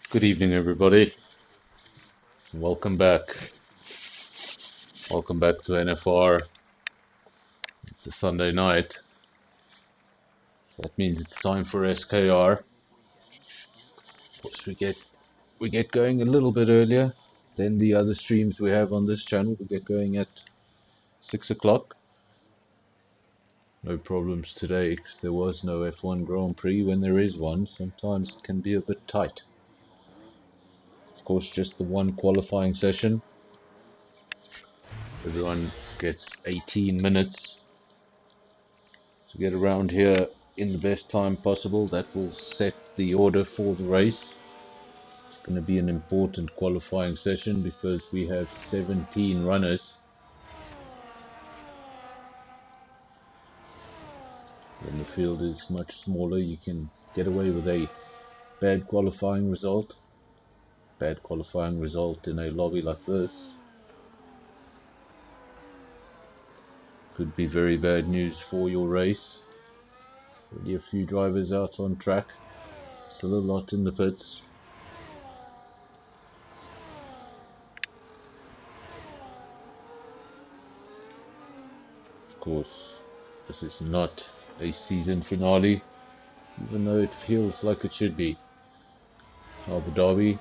Good evening, everybody. Welcome back. Welcome back to NFR. It's a Sunday night. That means it's time for SKR. Of course, we get going a little bit earlier than the other streams we have on this channel. We get going at 6 o'clock. No problems today because there was no F1 Grand Prix. When there is one, sometimes it can be a bit tight. Of course, just the one qualifying session. Everyone gets 18 minutes to get around here in the best time possible. That will set the order for the race. It's going to be an important qualifying session because we have 17 runners. When the field is much smaller, you can get away with a bad qualifying result. Bad qualifying result in a lobby like this could be very bad news for your race. Already a few drivers out on track. Still a lot in the pits. Of course, this is not a season finale, even though it feels like it should be. Abu Dhabi,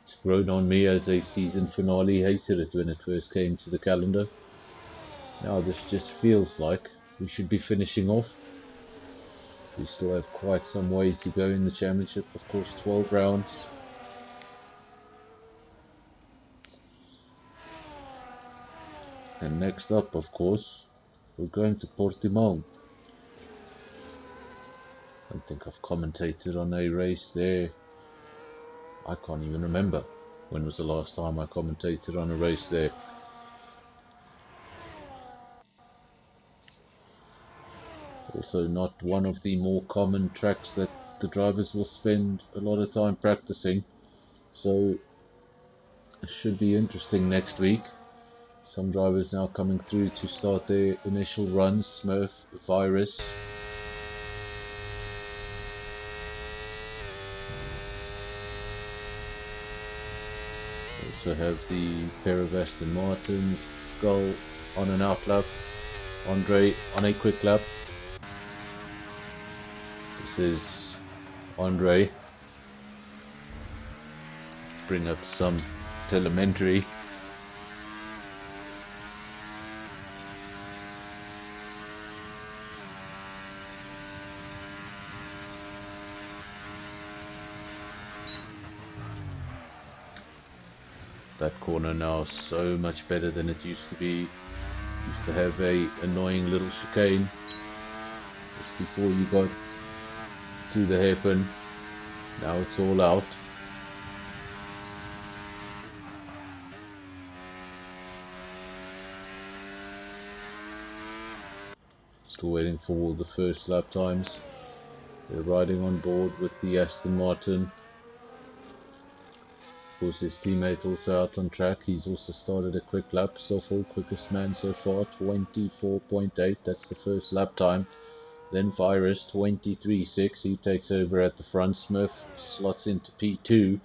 it's grown on me as a season finale. Hated it when it first came to the calendar. Now this just feels like we should be finishing off. We still have quite some ways to go in the championship, of course, 12 rounds. And next up, of course, we're going to Portimão. I don't think I've commentated on a race there. I can't even remember when was the last time I commentated on a race there. Also not one of the more common tracks that the drivers will spend a lot of time practicing. So it should be interesting next week. Some drivers now coming through to start their initial runs. Smurf, Virus. Also have the pair of Aston Martins, Skull on an out lap, Andre on a quick lap. This is Andre. Let's bring up some telemetry. That corner now so much better than it used to be. Used to have a annoying little chicane just before you got to the hairpin. Now it's all out. Still waiting for the first lap times. They're riding on board with the Aston Martin. Of course, his teammate also out on track. He's also started a quick lap. SAFRL, quickest man so far, 24.8. That's the first lap time. Then Virus, 23.6. He takes over at the front. Smurf slots into P2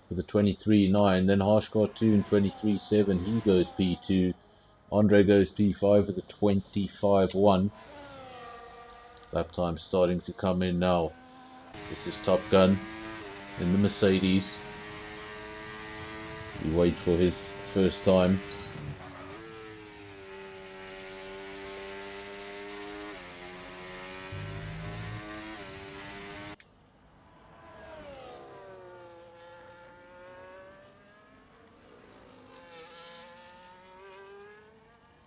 with a 23.9. Then Harsh Cartoon, 23.7. He goes P2. Andre goes P5 with a 25.1. Lap time starting to come in now. This is Top Gun in the Mercedes. We wait for his first time.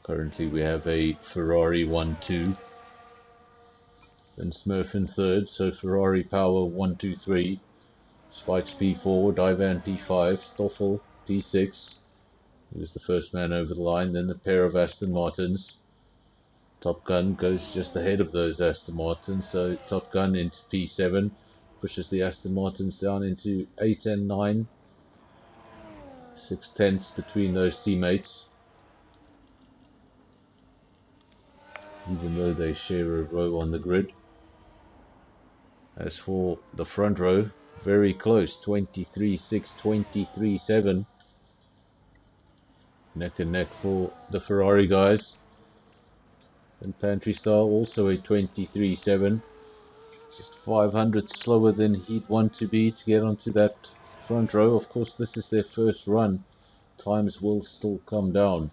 Currently we have a Ferrari 1-2. Then Smurf in third, so Ferrari Power 1-2-3. Spikes P4, Divan P5, Stoffel P6. He was the first man over the line. Then the pair of Aston Martins. Top Gun goes just ahead of those Aston Martins, so Top Gun into P7, pushes the Aston Martins down into 8 and 9. 6/10 between those teammates, even though they share a row on the grid. As for the front row, very close, 23.6, 23.7. Neck and neck for the Ferrari guys. And Pantry Star also a 23.7. Just 500 slower than he'd want to be to get onto that front row. Of course, this is their first run. Times will still come down.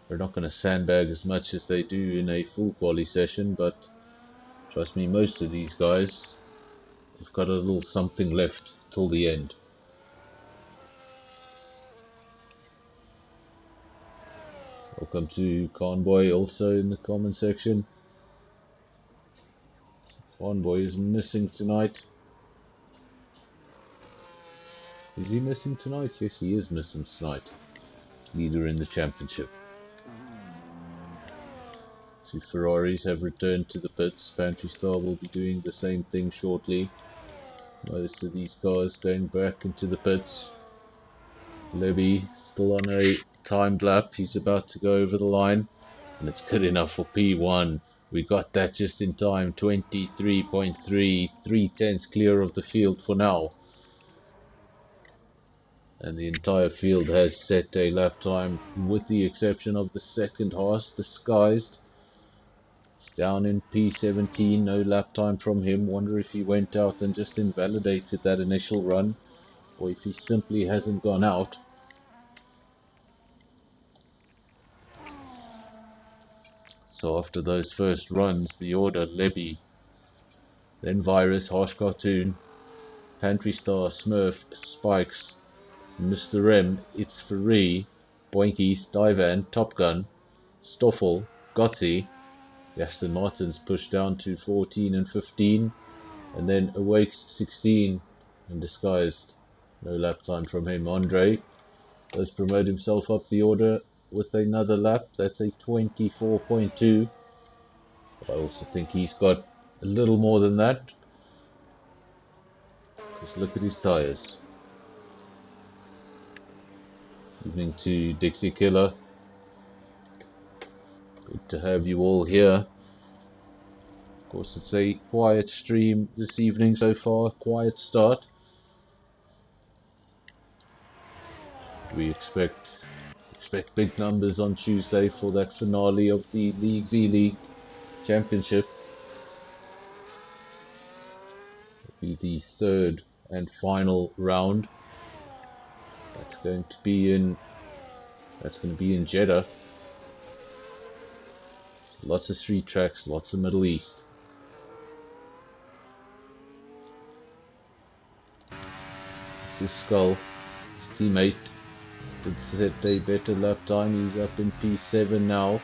They're not going to sandbag as much as they do in a full quali session, but trust me, most of these guys have got a little something left till the end. Welcome to Convoy also in the comment section. Convoy is missing tonight. Is he missing tonight? Yes, he is missing tonight. Leader in the championship. Two Ferraris have returned to the pits. Pantry Star will be doing the same thing shortly. Most of these cars going back into the pits. Levy still on a timed lap. He's about to go over the line. And it's good enough for P1. We got that just in time. 23.3. 3/10 clear of the field for now. And the entire field has set a lap time, with the exception of the second horse, Disguised. He's down in P17, no lap time from him. Wonder if he went out and just invalidated that initial run, or if he simply hasn't gone out. So after those first runs, the order: Lebby, then Virus, Harsh Cartoon, Pantry Star, Smurf, Spikes, Mr. M, It's Free, Boinkies, Divan, Top Gun, Stoffel, Gotti. The Aston Martins pushed down to 14 and 15, and then Awakes 16 and Disguised. No lap time from him. Andre does promote himself up the order with another lap. That's a 24.2. But I also think he's got a little more than that. Just look at his tyres. Evening to Dixie Killer. Good to have you all here. Of course, it's a quiet stream this evening so far. Quiet start. We expect big numbers on Tuesday for that finale of the League V League Championship. It'll be the third and final round. That's going to be in Jeddah. Lots of street tracks, lots of Middle East. This is Skull, his teammate, did set a better lap time. He's up in P7 now.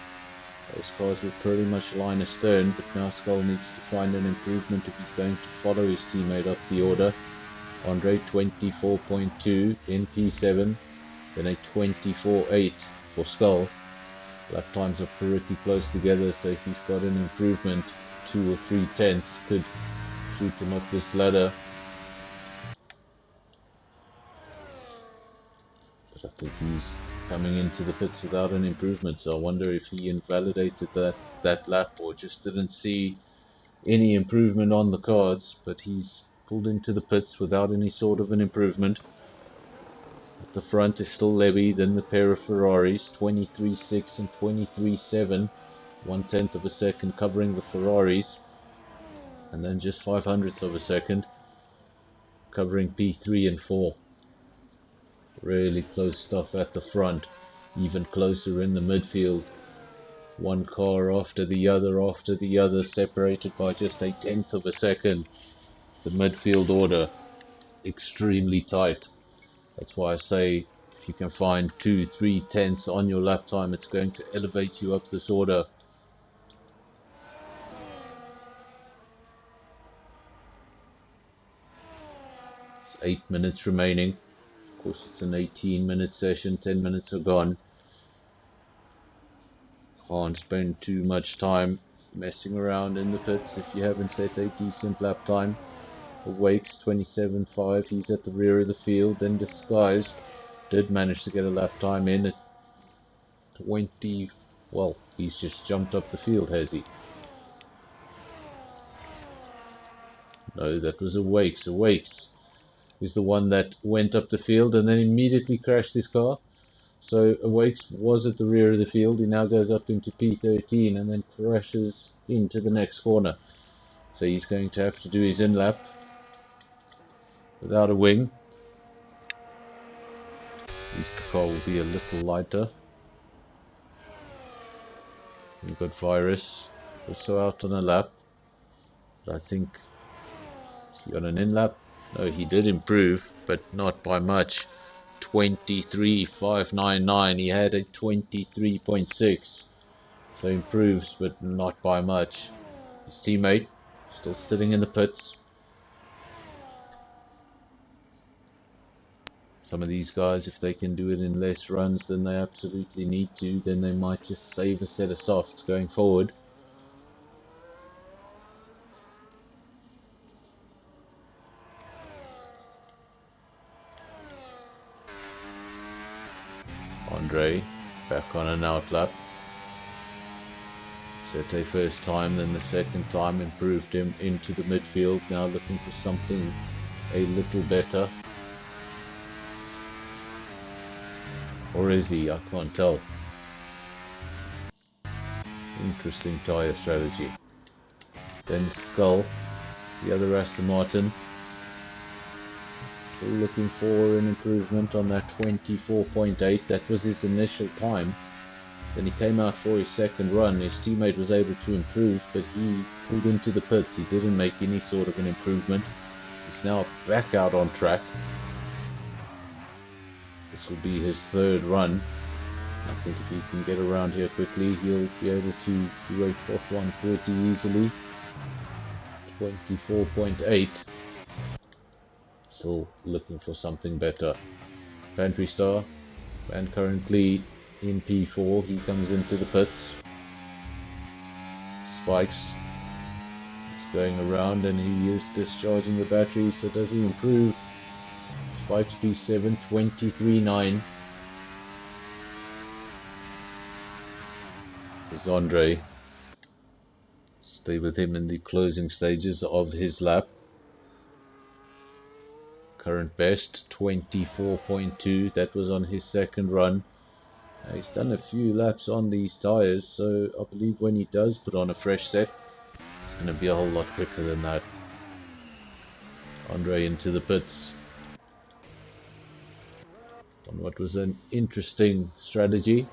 Those cars were pretty much line astern, but now Skull needs to find an improvement if he's going to follow his teammate up the order. Andre 24.2 in P7, then a 24.8 for Skull. Lap times are pretty close together, so if he's got an improvement, 2 or 3 tenths could shoot him up this ladder. But I think he's coming into the pits without an improvement, so I wonder if he invalidated that lap or just didn't see any improvement on the cards. But he's pulled into the pits without any sort of an improvement. At the front is still Levy, then the pair of Ferraris, 23.6 and 23.7, 1/10 of a second covering the Ferraris, and then just 500ths of a second covering P3 and 4. Really close stuff at the front, even closer in the midfield. One car after the other, separated by just a 1/10 of a second. The midfield order extremely tight. That's why I say if you can find 2-3 tenths on your lap time, it's going to elevate you up this order. It's 8 minutes remaining. Of course, it's an 18-minute session. 10 minutes are gone. Can't spend too much time messing around in the pits if you haven't set a decent lap time. Wakes 27.5, he's at the rear of the field. Then Disguised did manage to get a lap time in at 20. Well, he's just jumped up the field, has he? No, that was Awakes. Awakes is the one that went up the field and then immediately crashed his car. So Awakes was at the rear of the field. He now goes up into P13 and then crashes into the next corner. So he's going to have to do his in-lap without a wing. At least the car will be a little lighter. We've got Virus also out on a lap. But I think he got an in-lap. No, he did improve, but not by much. 23.599. He had a 23.6. So improves, but not by much. His teammate still sitting in the pits. Some of these guys, if they can do it in less runs than they absolutely need to, then they might just save a set of softs going forward. Andre back on an outlap. Set a first time, then the second time improved him into the midfield. Now looking for something a little better. Or is he? I can't tell. Interesting tyre strategy. Then Skull, the other Aston Martin. Still looking for an improvement on that 24.8. That was his initial time. Then he came out for his second run. His teammate was able to improve, but he pulled into the pits. He didn't make any sort of an improvement. He's now back out on track. This will be his third run. I think if he can get around here quickly, he'll be able to do a fourth one pretty easily. 24.8. Still looking for something better. Pantry Star, and currently in P4, he comes into the pits. spikes. It's going around and he is discharging the battery, so does he improve? Spikes P7, 23.9. This is Andre. Stay with him in the closing stages of his lap. Current best 24.2. That was on his second run. He's done a few laps on these tyres, so I believe when he does put on a fresh set, it's going to be a whole lot quicker than that. Andre into the pits on what was an interesting strategy.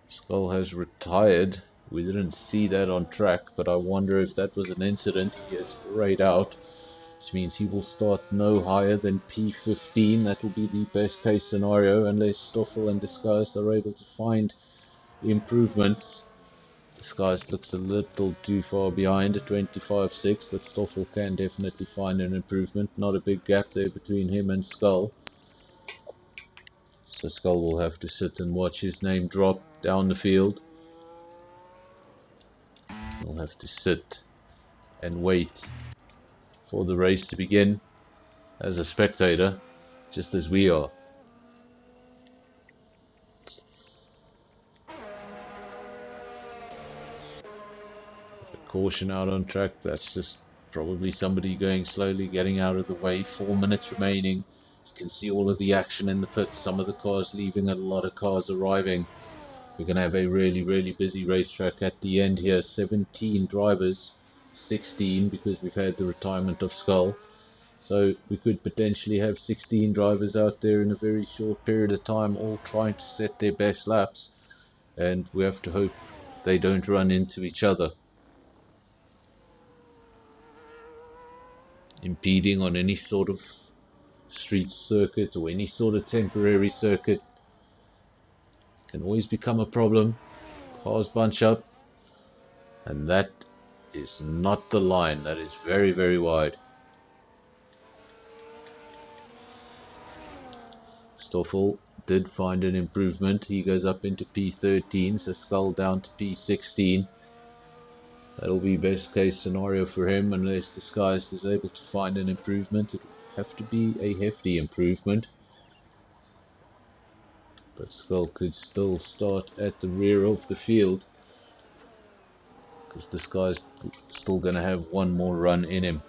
Skull has retired. We didn't see that on track, but I wonder if that was an incident. He has grayed out, which means he will start no higher than P15. That will be the best case scenario, unless Stoffel and Disguised are able to find improvements. Disguised looks a little too far behind at 25.6, but Stoffel can definitely find an improvement. Not a big gap there between him and Skull. So Skull will have to sit and watch his name drop down the field. He'll have to sit and wait for the race to begin as a spectator, just as we are. Caution out on track. That's just probably somebody going slowly, getting out of the way. 4 minutes remaining. You can see all of the action in the pits. Some of the cars leaving, a lot of cars arriving. We're going to have a really busy racetrack at the end here. 17 drivers, 16 because we've had the retirement of Skull. So we could potentially have 16 drivers out there in a very short period of time, all trying to set their best laps. And we have to hope they don't run into each other, impeding on any sort of street circuit or any sort of temporary circuit. Can always become a problem. Cars bunch up, and that is not the line. That is very wide. Stoffel did find an improvement. He goes up into P13, so Skull down to P16. That'll be best case scenario for him, unless Disguised is able to find an improvement. It will have to be a hefty improvement. But Skull could still start at the rear of the field, because this guy's still going to have one more run in him.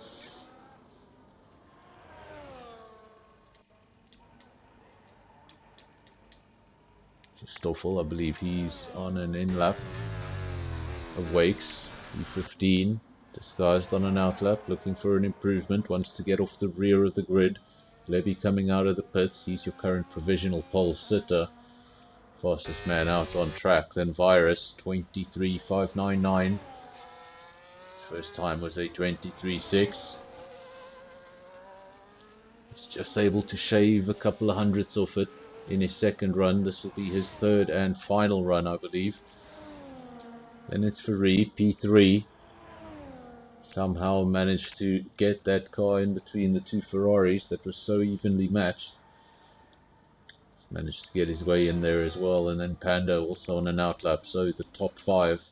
Stoffel, I believe he's on an in-lap of Wakes. E15, Disguised on an outlap, looking for an improvement, wants to get off the rear of the grid. Levy coming out of the pits. He's your current provisional pole sitter. Fastest man out on track. Then Virus, 23.599. His first time was a 23.6. He's just able to shave a couple of hundredths off it in his second run. This will be his third and final run, I believe. Then it's Farid, P3. Somehow managed to get that car in between the two Ferraris that was so evenly matched. Managed to get his way in there as well. And then Panda also on an outlap. So the top five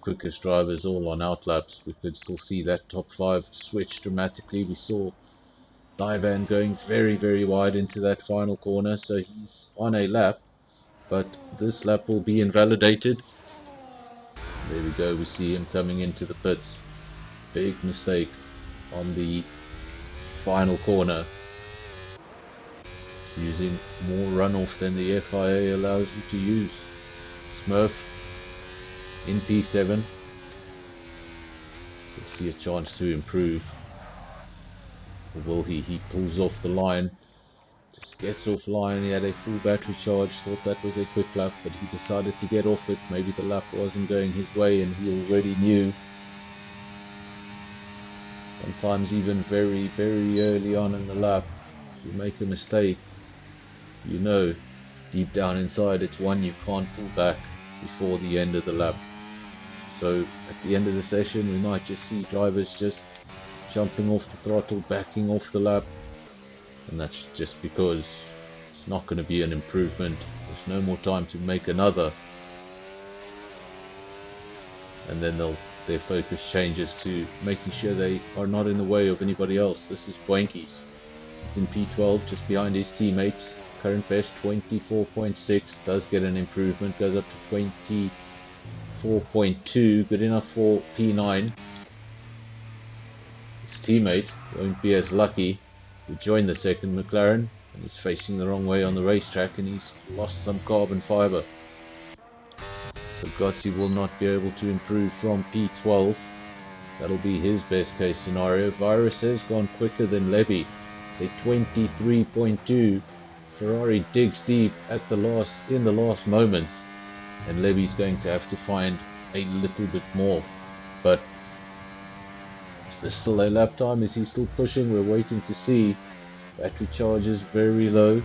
quickest drivers all on outlaps. We could still see that top five switch dramatically. We saw Divan going very wide into that final corner, so he's on a lap, but this lap will be invalidated. There we go, we see him coming into the pits. Big mistake on the final corner. He's using more runoff than the FIA allows you to use. Smurf in P7. We'll see a chance to improve. Or will he? He pulls off the line. Just gets off line. He had a full battery charge. Thought that was a quick lap, but he decided to get off it. Maybe the lap wasn't going his way and he already knew. Sometimes even very early on in the lap, if you make a mistake, you know deep down inside it's one you can't pull back before the end of the lap. So at the end of the session we might just see drivers just jumping off the throttle, backing off the lap, and that's just because it's not going to be an improvement There's no more time to make another. And then their focus changes to making sure they are not in the way of anybody else. This is Bwankies. He's in P12, just behind his teammates. Current best 24.6, does get an improvement, goes up to 24.2, good enough for P9. His teammate won't be as lucky. He joined the second McLaren, and he's facing the wrong way on the racetrack, and he's lost some carbon fibre. So Gotsi will not be able to improve from P12. That'll be his best case scenario. Virus has gone quicker than Levy. It's a 23.2. Ferrari digs deep at in the last moments, and Levy's going to have to find a little bit more. But is there still a lap time? Is he still pushing? We're waiting to see. Battery charge is very low.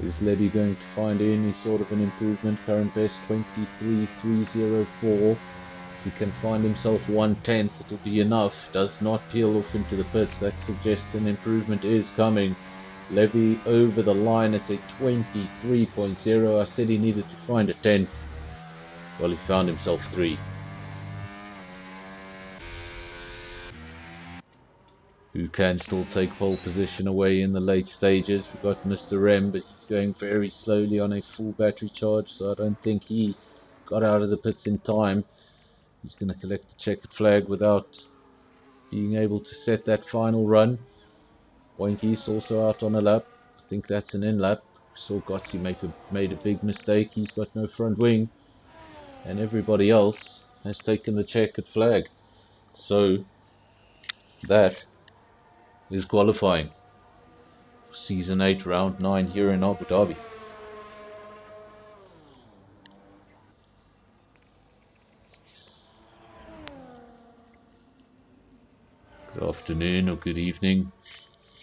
Is Levy going to find any sort of an improvement? Current best 23.304. If he can find himself 1/10, it'll be enough. Does not peel off into the pits. That suggests an improvement is coming. Levy over the line. It's a 23.0. I said he needed to find a 10th. Well, he found himself 3. Who can still take pole position away in the late stages? We've got Mr. M, but he's going very slowly on a full battery charge, so I don't think he got out of the pits in time. He's going to collect the checkered flag without being able to set that final run. Wanky's also out on a lap. I think that's an in lap. We saw Gotsi made a big mistake. He's got no front wing, and everybody else has taken the checkered flag. So that is qualifying. Season 8, round 9 here in Abu Dhabi. Good afternoon or good evening.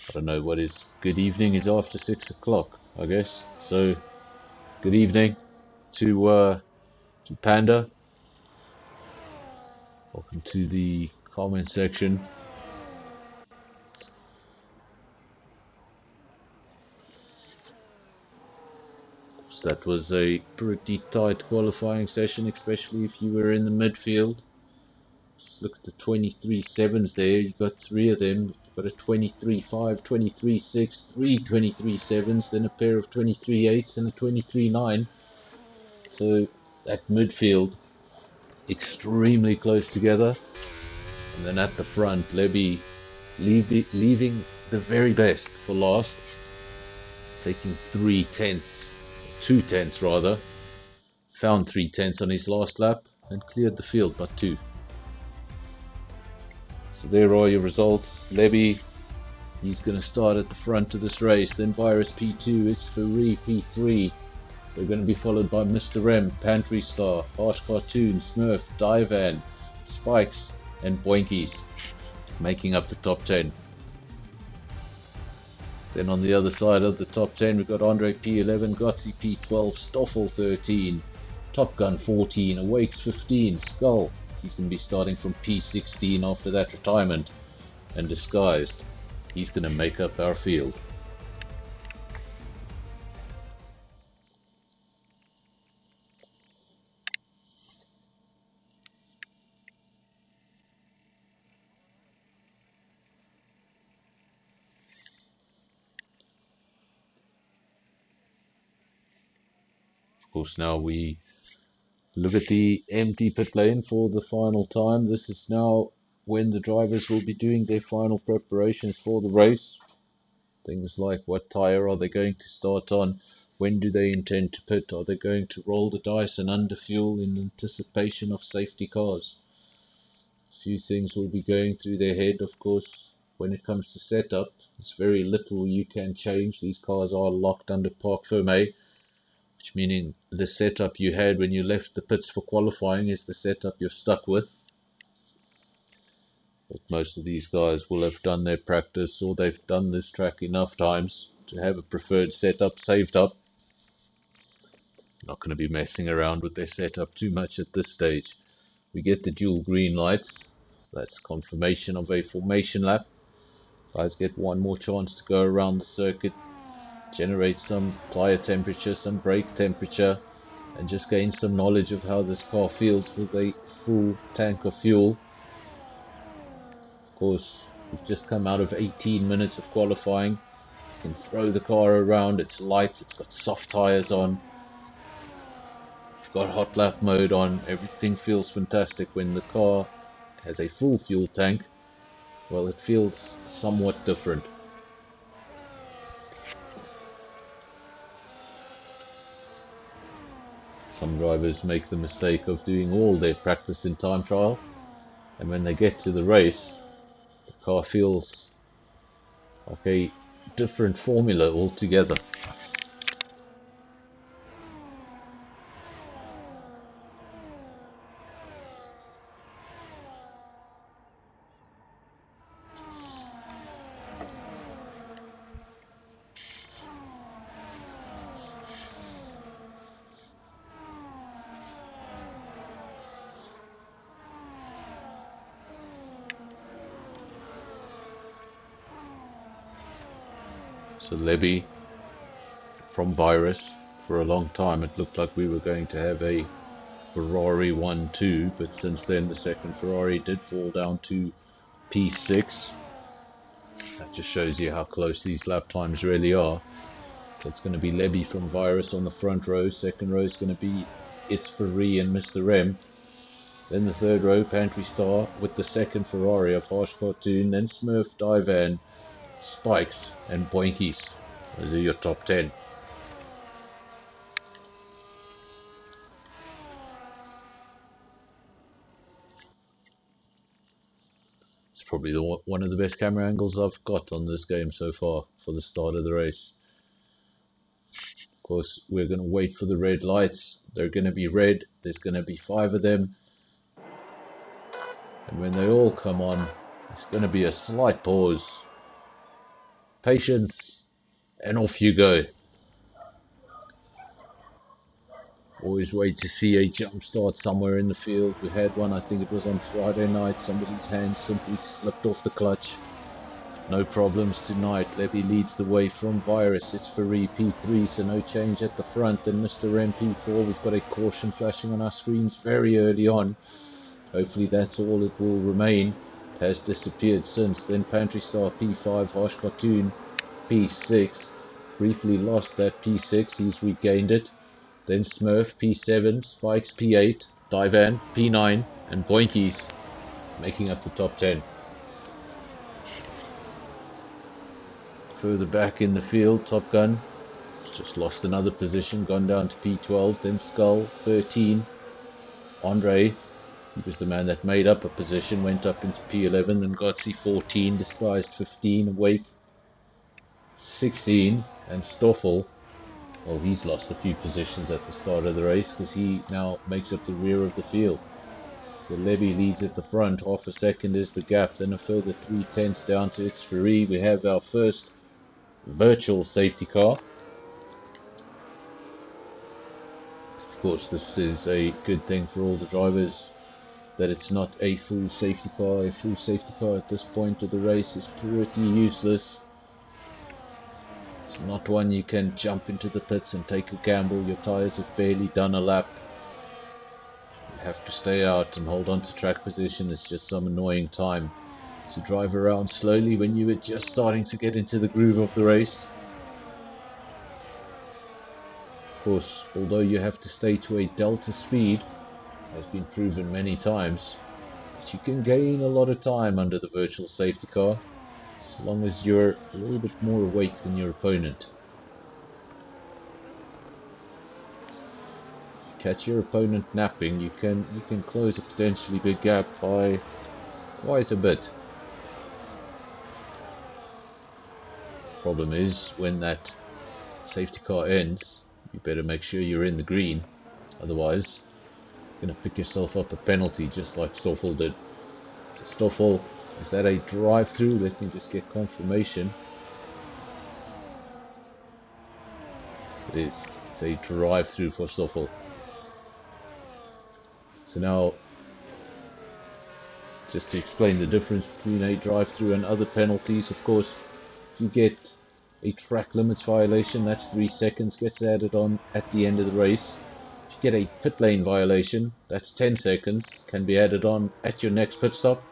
I don't know what is good evening. Is after 6 o'clock, I guess. So, good evening to Panda. Welcome to the comment section. So that was a pretty tight qualifying session, especially if you were in the midfield. Just look at the 23.7s there. You've got 3 of them. You've got a 23.5, 23.6, 3 23.7s, then a pair of 23.8s and a 23.9. So that midfield extremely close together. And then at the front, Levy leaving the very best for last, taking 3/10, 2/10 rather. Found 3/10 on his last lap and cleared the field but 2. So there are your results. Levy, he's going to start at the front of this race. Then Virus P2, it's Ferrari P3. They're going to be followed by Mr. M, Pantry Star, Harsh Cartoon, Smurf, Divan, Spikes, and Boinkies, making up the top 10. Then on the other side of the top 10, we've got Andre P11, Gotsi P12, Stoffel 13, Top Gun 14, Awakes 15, Skull. He's going to be starting from P16 after that retirement, and Disguised. He's going to make up our field. Of course, now we look at the empty pit lane for the final time. This is now when the drivers will be doing their final preparations for the race. Things like what tyre are they going to start on, when do they intend to pit, are they going to roll the dice and underfuel in anticipation of safety cars. A few things will be going through their head. Of course, when it comes to setup, there's very little you can change. These cars are locked under Parc Fermé, which meaning the setup you had when you left the pits for qualifying is the setup you're stuck with. But most of these guys will have done their practice, or they've done this track enough times to have a preferred setup saved up. Not going to be messing around with their setup too much at this stage. We get the dual green lights. That's confirmation of a formation lap. Guys get one more chance to go around the circuit generate some tire temperature, some brake temperature, and just gain some knowledge of how this car feels with a full tank of fuel. Of course, we've just come out of 18 minutes of qualifying. You can throw the car around, it's light, it's got soft tires on, you've got hot lap mode on, everything feels fantastic. When the car has a full fuel tank, well, it feels somewhat different. Some drivers make the mistake of doing all their practice in time trial, and when they get to the race, the car feels like a different formula altogether. So Levy from Virus, for a long time it looked like we were going to have a Ferrari 1-2, but since then the second Ferrari did fall down to P6. That just shows you how close these lap times really are. So it's going to be Levy from Virus on the front row, second row is going to be It's Ferrari and Mr. M. Then the third row, Pantry Star with the second Ferrari of Harsh Cartoon, then Smurf, Divan, Spikes and Boinkies. Those are your top 10. It's probably one of the best camera angles I've got on this game so far for the start of the race. Of course, we're going to wait for the red lights. They're going to be red. There's going to be 5 of them. And when they all come on, it's going to be a slight pause. Patience, and off you go. Always wait to see a jump start somewhere in the field. We had one, I think it was on Friday night. Somebody's hand simply slipped off the clutch. No problems tonight. Levy leads the way from Virus. It's Ferrari P3, so no change at the front. Then Mr. MP4, we've got a caution flashing on our screens very early on. Hopefully that's all it will remain. It has disappeared since. Then Pantry Star P5, Harsh Cartoon P6. Briefly lost that P6, he's regained it. Then Smurf P7, Spikes P8, Divan P9, and Boinkies making up the top 10. Further back in the field, Top Gun just lost another position, gone down to P12. Then Skull 13, Andre, he was the man that made up a position, went up into P11. Then Gotzi 14, Disguised 15, Awake 16, and Stoffel, well, he's lost a few positions at the start of the race because he now makes up the rear of the field. So Levy leads at the front, half a second is the gap, then a further 3/10 down to It's Ferrari. We have our first virtual safety car. Of course, this is a good thing for all the drivers, that it's not a full safety car. A full safety car at this point of the race is pretty useless. It's not one you can jump into the pits and take a gamble. Your tyres have barely done a lap. You have to stay out and hold on to track position. It's just some annoying time to drive around slowly when you were just starting to get into the groove of the race. Of course, although you have to stay to a delta speed, has been proven many times, but you can gain a lot of time under the virtual safety car, as long as you're a little bit more awake than your opponent. If you catch your opponent napping, you can close a potentially big gap by quite a bit. Problem is, when that safety car ends, you better make sure you're in the green, otherwise you're going to pick yourself up a penalty just like Stoffel did. So Stoffel, is that a drive-through? Let me just get confirmation. It is. It's a drive-through for Stoffel. So now, just to explain the difference between a drive-through and other penalties, of course, if you get a track limits violation, that's 3 seconds, gets added on at the end of the race. If you get a pit lane violation, that's 10 seconds, can be added on at your next pit stop,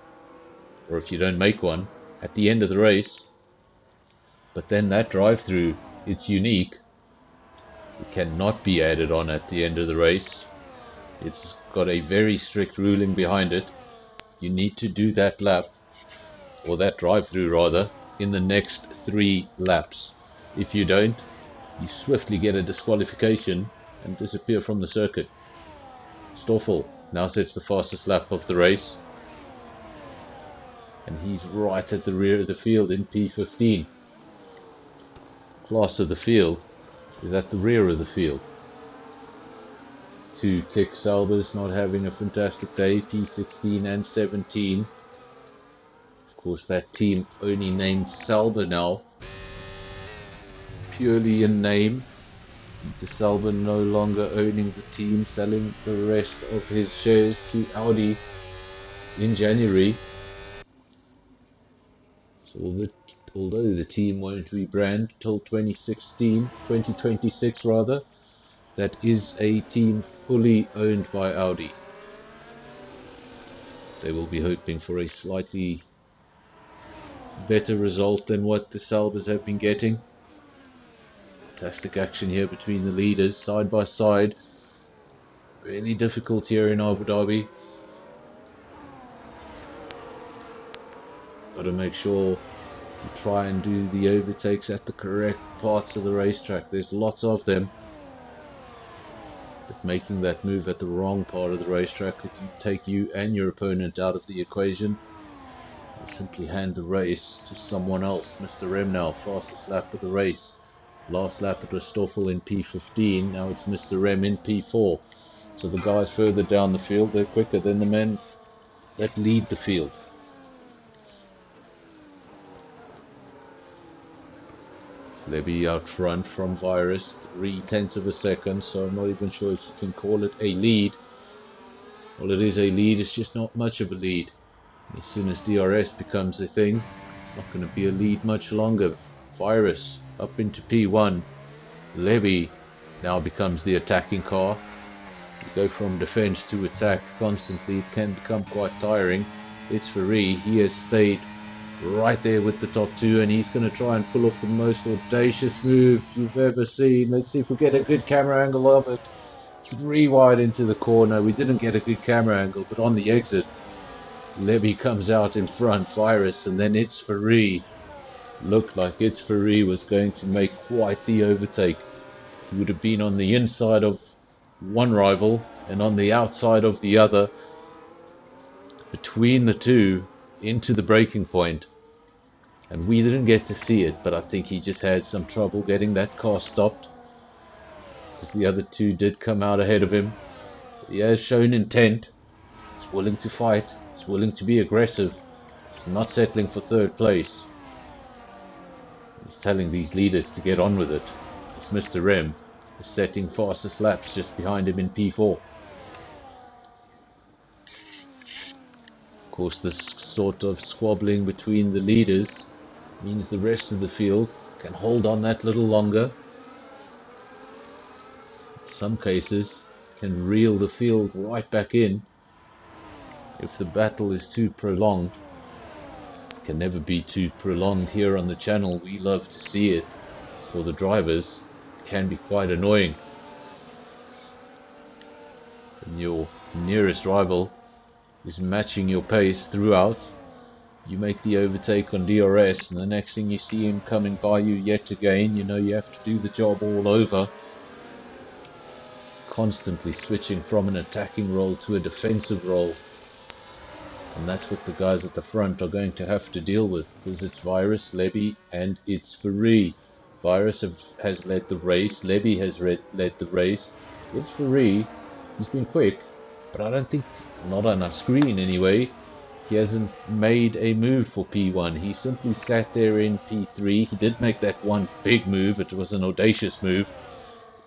or if you don't make one, at the end of the race. But then that drive-through, it's unique. It cannot be added on at the end of the race. It's got a very strict ruling behind it. You need to do that lap, or that drive-through rather, in the next 3 laps. If you don't, you swiftly get a disqualification and disappear from the circuit. Stoffel now sets the fastest lap of the race, and he's right at the rear of the field in P15. Class of the field is at the rear of the field. 2 Click Salbers not having a fantastic day, P16 and 17. Of course, that team only named Salber now, purely in name. Peter Salber no longer owning the team, selling the rest of his shares to Audi in January. So although the team won't rebrand till 2026 rather, that is a team fully owned by Audi. They will be hoping for a slightly better result than what the Salbers have been getting. Fantastic action here between the leaders, side by side. Really difficult here in Abu Dhabi. Got to make sure you try and do the overtakes at the correct parts of the racetrack. There's lots of them. But making that move at the wrong part of the racetrack could take you and your opponent out of the equation. You simply hand the race to someone else. Mr. Rem now, fastest lap of the race. Last lap it was Stoffel in P15, now it's Mr. Rem in P4. So the guys further down the field, they're quicker than the men that lead the field. Levy out front from Virus, 0.3 of a second, so I'm not even sure if you can call it a lead. Well, it is a lead, it's just not much of a lead. As soon as DRS becomes a thing, it's not going to be a lead much longer. Virus up into P1. Levy now becomes the attacking car. You go from defense to attack constantly, it can become quite tiring. It's Ferree, he has stayed right there with the top 2, and he's going to try and pull off the most audacious move you've ever seen. Let's see if we get a good camera angle of it. 3 wide into the corner. We didn't get a good camera angle, but on the exit Levy comes out in front, Virus, and then it's Ferree. Looked like it's Ferree was going to make quite the overtake. He would have been on the inside of one rival and on the outside of the other, between the two, into the braking point, and we didn't get to see it, but I think he just had some trouble getting that car stopped, because the other 2 did come out ahead of him. He has shown intent. He's willing to fight, he's willing to be aggressive, he's not settling for 3rd place. He's telling these leaders to get on with it. It's Mr. Rem is setting fastest laps just behind him in P4. Of course, this sort of squabbling between the leaders means the rest of the field can hold on that little longer. In some cases, can reel the field right back in if the battle is too prolonged. It can never be too prolonged here on the channel. We love to see it. For the drivers, it can be quite annoying. When your nearest rival is matching your pace throughout, you make the overtake on DRS, and the next thing you see him coming by you yet again, you know you have to do the job all over. Constantly switching from an attacking role to a defensive role. And that's what the guys at the front are going to have to deal with, because it's Virus, Levy, and it's Ferree. Virus has led the race, Levy has led the race. It's Ferree, he's been quick, but I don't think, not on our screen anyway, he hasn't made a move for P1. He simply sat there in P3. He did make that one big move, it was an audacious move.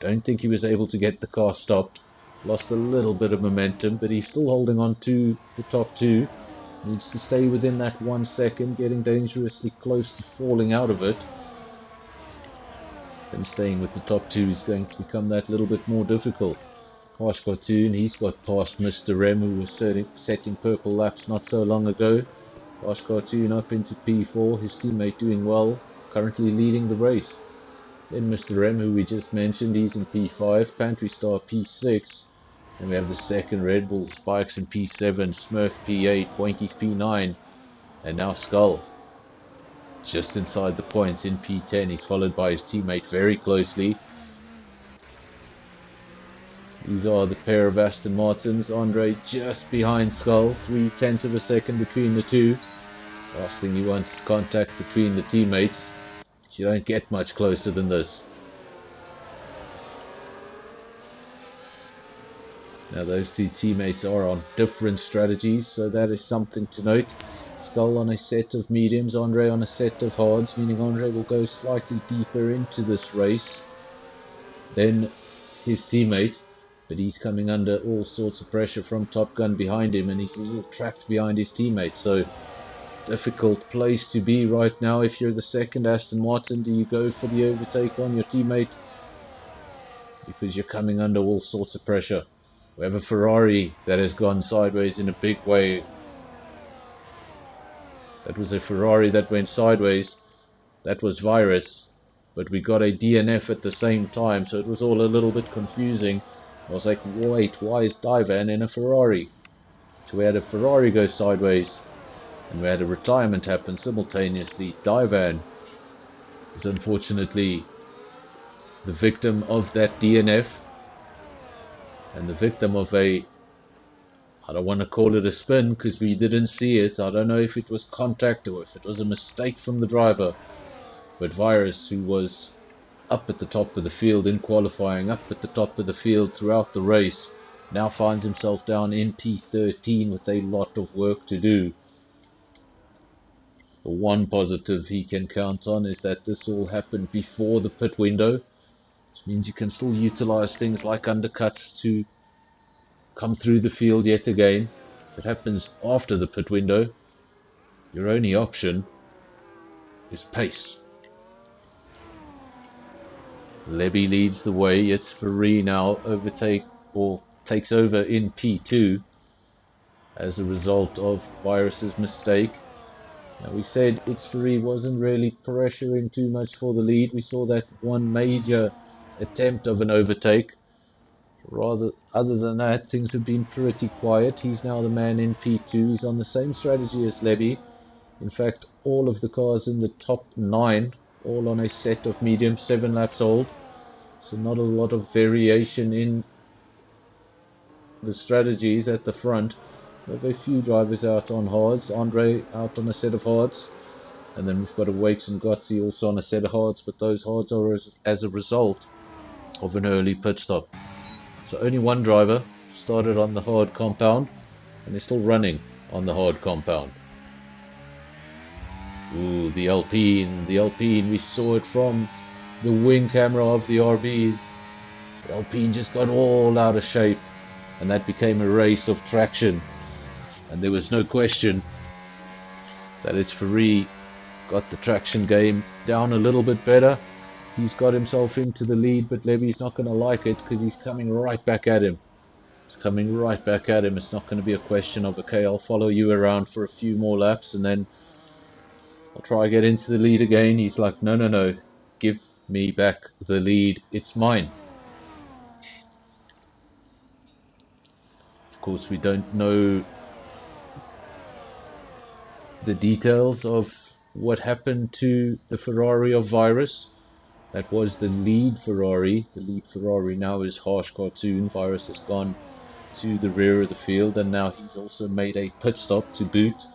Don't think he was able to get the car stopped. Lost a little bit of momentum, but he's still holding on to the top 2. Needs to stay within that 1 second, getting dangerously close to falling out of it. then staying with the top two is going to become that little bit more difficult. Harsh Cartoon, he's got past Mr. Rem, who was setting purple laps not so long ago. Harsh Cartoon up into P4, his teammate doing well, currently leading the race. Then Mr. Rem, who we just mentioned, he's in P5, Pantry Star P6. Then we have the second Red Bull, Spikes in P7, Smurf P8, Boinkies P9, and now Skull just inside the points in P10. He's followed by his teammate very closely. These are the pair of Aston Martins. Andre just behind Skull, 3/10 of a second between the two. Last thing you want is contact between the teammates. But you don't get much closer than this. Now those two teammates are on different strategies, so that is something to note. Skull on a set of mediums, Andre on a set of hards, meaning Andre will go slightly deeper into this race than his teammate, but he's coming under all sorts of pressure from Top Gun behind him, and he's a little trapped behind his teammate, so difficult place to be right now. If you're the second Aston Martin, do you go for the overtake on your teammate? Because you're coming under all sorts of pressure. We have a Ferrari that has gone sideways in a big way. That was a Ferrari that went sideways. That was Virus. But we got a DNF at the same time, so it was all a little bit confusing. I was like, wait, why is Divan in a Ferrari? So we had a Ferrari go sideways, and we had a retirement happen simultaneously. Divan is unfortunately the victim of that DNF, and the victim of a, I don't want to call it a spin because we didn't see it. I don't know if it was contact or if it was a mistake from the driver. But Virus, who was up at the top of the field in qualifying, up at the top of the field throughout the race, now finds himself down in P13 with a lot of work to do. The one positive he can count on is that this all happened before the pit window, which means you can still utilize things like undercuts to come through the field yet again. If it happens after the pit window, your only option is pace. Levy leads the way. It's Ferrari now takes over in P2 as a result of Virus's mistake. Now we said It's Ferrari wasn't really pressuring too much for the lead. We saw that one major attempt of an overtake. Other than that, things have been pretty quiet. He's now the man in P2. He's on the same strategy as Levy. In fact, all of the cars in the top 9, all on a set of medium, 7 laps old. So not a lot of variation in the strategies at the front. We have a few drivers out on hards. Andre out on a set of hards. And then we've got a Wakes and Gotzi also on a set of hards. But those hards are as a result of an early pit stop. So only one driver started on the hard compound. And they're still running on the hard compound. Ooh, the Alpine. The Alpine, we saw it from the wing camera of the RB. The Alpine just got all out of shape. And that became a race of traction. And there was no question that It's Ferrari got the traction game down a little bit better. He's got himself into the lead, but Levy's not going to like it because he's coming right back at him. He's coming right back at him. It's not going to be a question of, okay, I'll follow you around for a few more laps and then I'll try to get into the lead again. He's like, no, no, no. Give me back the lead. It's mine. Of course, we don't know the details of what happened to the Ferrari of Virus. That was the lead Ferrari. The lead Ferrari now is Harsh Cartoon. Virus has gone to the rear of the field, and now he's also made a pit stop to boot.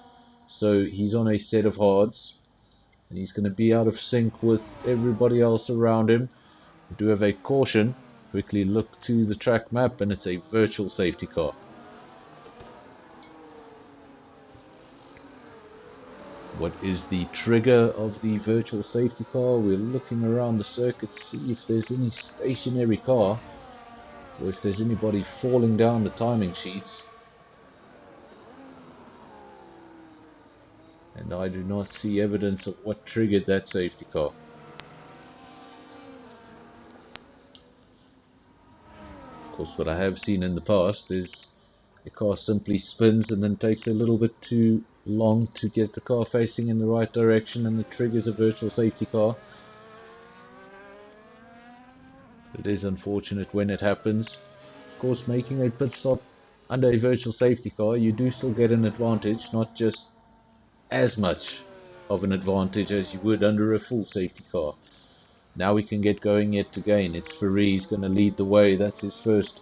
So he's on a set of hards, and he's going to be out of sync with everybody else around him. We do have a caution. Quickly look to the track map, and it's a virtual safety car. What is the trigger of the virtual safety car? We're looking around the circuit to see if there's any stationary car or if there's anybody falling down the timing sheets. And I do not see evidence of what triggered that safety car. course, what I have seen in the past is the car simply spins and then takes a little bit too long to get the car facing in the right direction, and it triggers a virtual safety car. It is unfortunate when it happens. Of course, making a pit stop under a virtual safety car, you do still get an advantage, not just as much of an advantage as you would under a full safety car. Now we can get going yet again. It's Ferree's going to lead the way. That's his first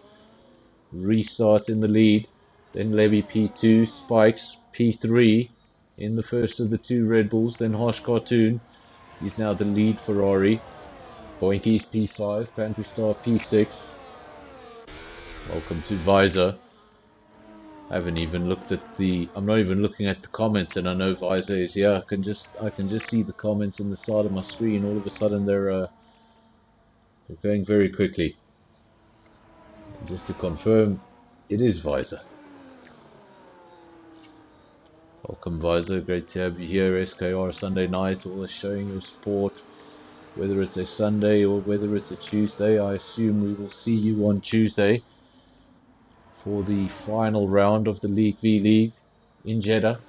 restart in the lead. Then Levy P2, Spikes P3 in the first of the two Red Bulls. Then Harsh Cartoon, he's now the lead Ferrari. Boinkies P5, Pantry Star P6. Welcome to Visor. I haven't even looked at I'm not even looking at the comments, and I know Visor is here. I can just see the comments on the side of my screen. All of a sudden they're going very quickly. And just to confirm, it is Visor. Welcome Visor, great to have you here. SKR Sunday night, always showing your support. Whether it's a Sunday or whether it's a Tuesday, I assume we will see you on Tuesday for the final round of the League v League in Jeddah.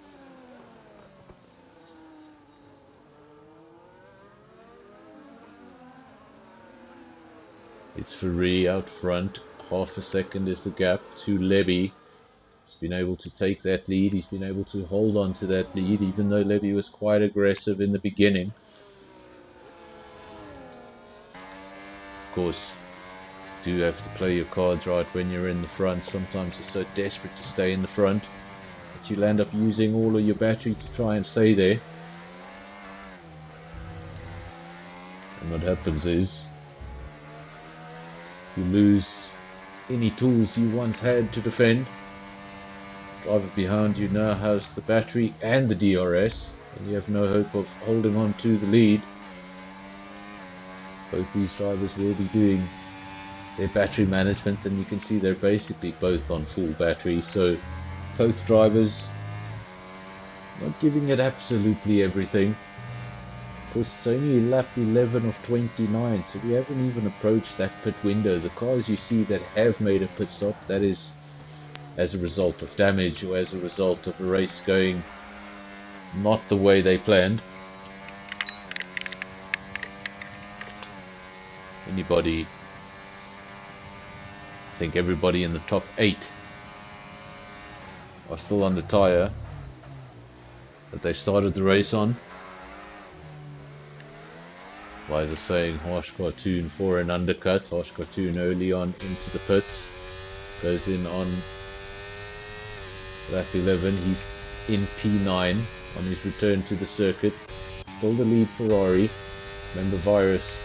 It's Ferree out front, half a second is the gap to Levy. He's been able to take that lead, he's been able to hold on to that lead, even though Levy was quite aggressive in the beginning. Of course, you do have to play your cards right when you're in the front. Sometimes you're so desperate to stay in the front that you'll end up using all of your battery to try and stay there. And what happens is you lose any tools you once had to defend. Driver behind you now has the battery and the DRS, and you have no hope of holding on to the lead. Both these drivers will be doing their battery management, and you can see they're basically both on full battery, so both drivers not giving it absolutely everything. Of course, it's only lap 11 of 29, so we haven't even approached that pit window. The cars you see that have made a pit stop, that is as a result of damage or as a result of a race going not the way they planned. I think everybody in the top 8 are still on the tyre that they started the race on. Visor saying Harsh Cartoon for an undercut. Harsh Cartoon early on into the pits, goes in on lap 11. He's in P9 on his return to the circuit. Still the lead Ferrari. Remember, Virus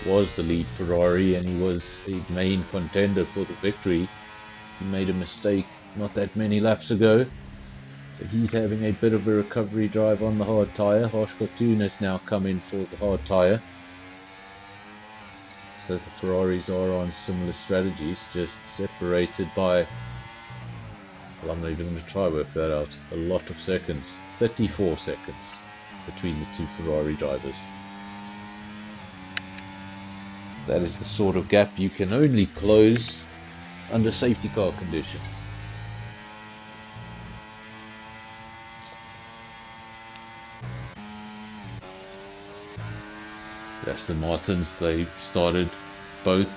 was the lead Ferrari and he was a main contender for the victory. He made a mistake not that many laps ago, so he's having a bit of a recovery drive on the hard tyre. Harsh Cartoon has now come in for the hard tyre, so the Ferraris are on similar strategies, just separated by, well, I'm not even going to try work that out, a lot of seconds. 34 seconds between the two Ferrari drivers. That is the sort of gap you can only close under safety car conditions. Aston Martins, they started both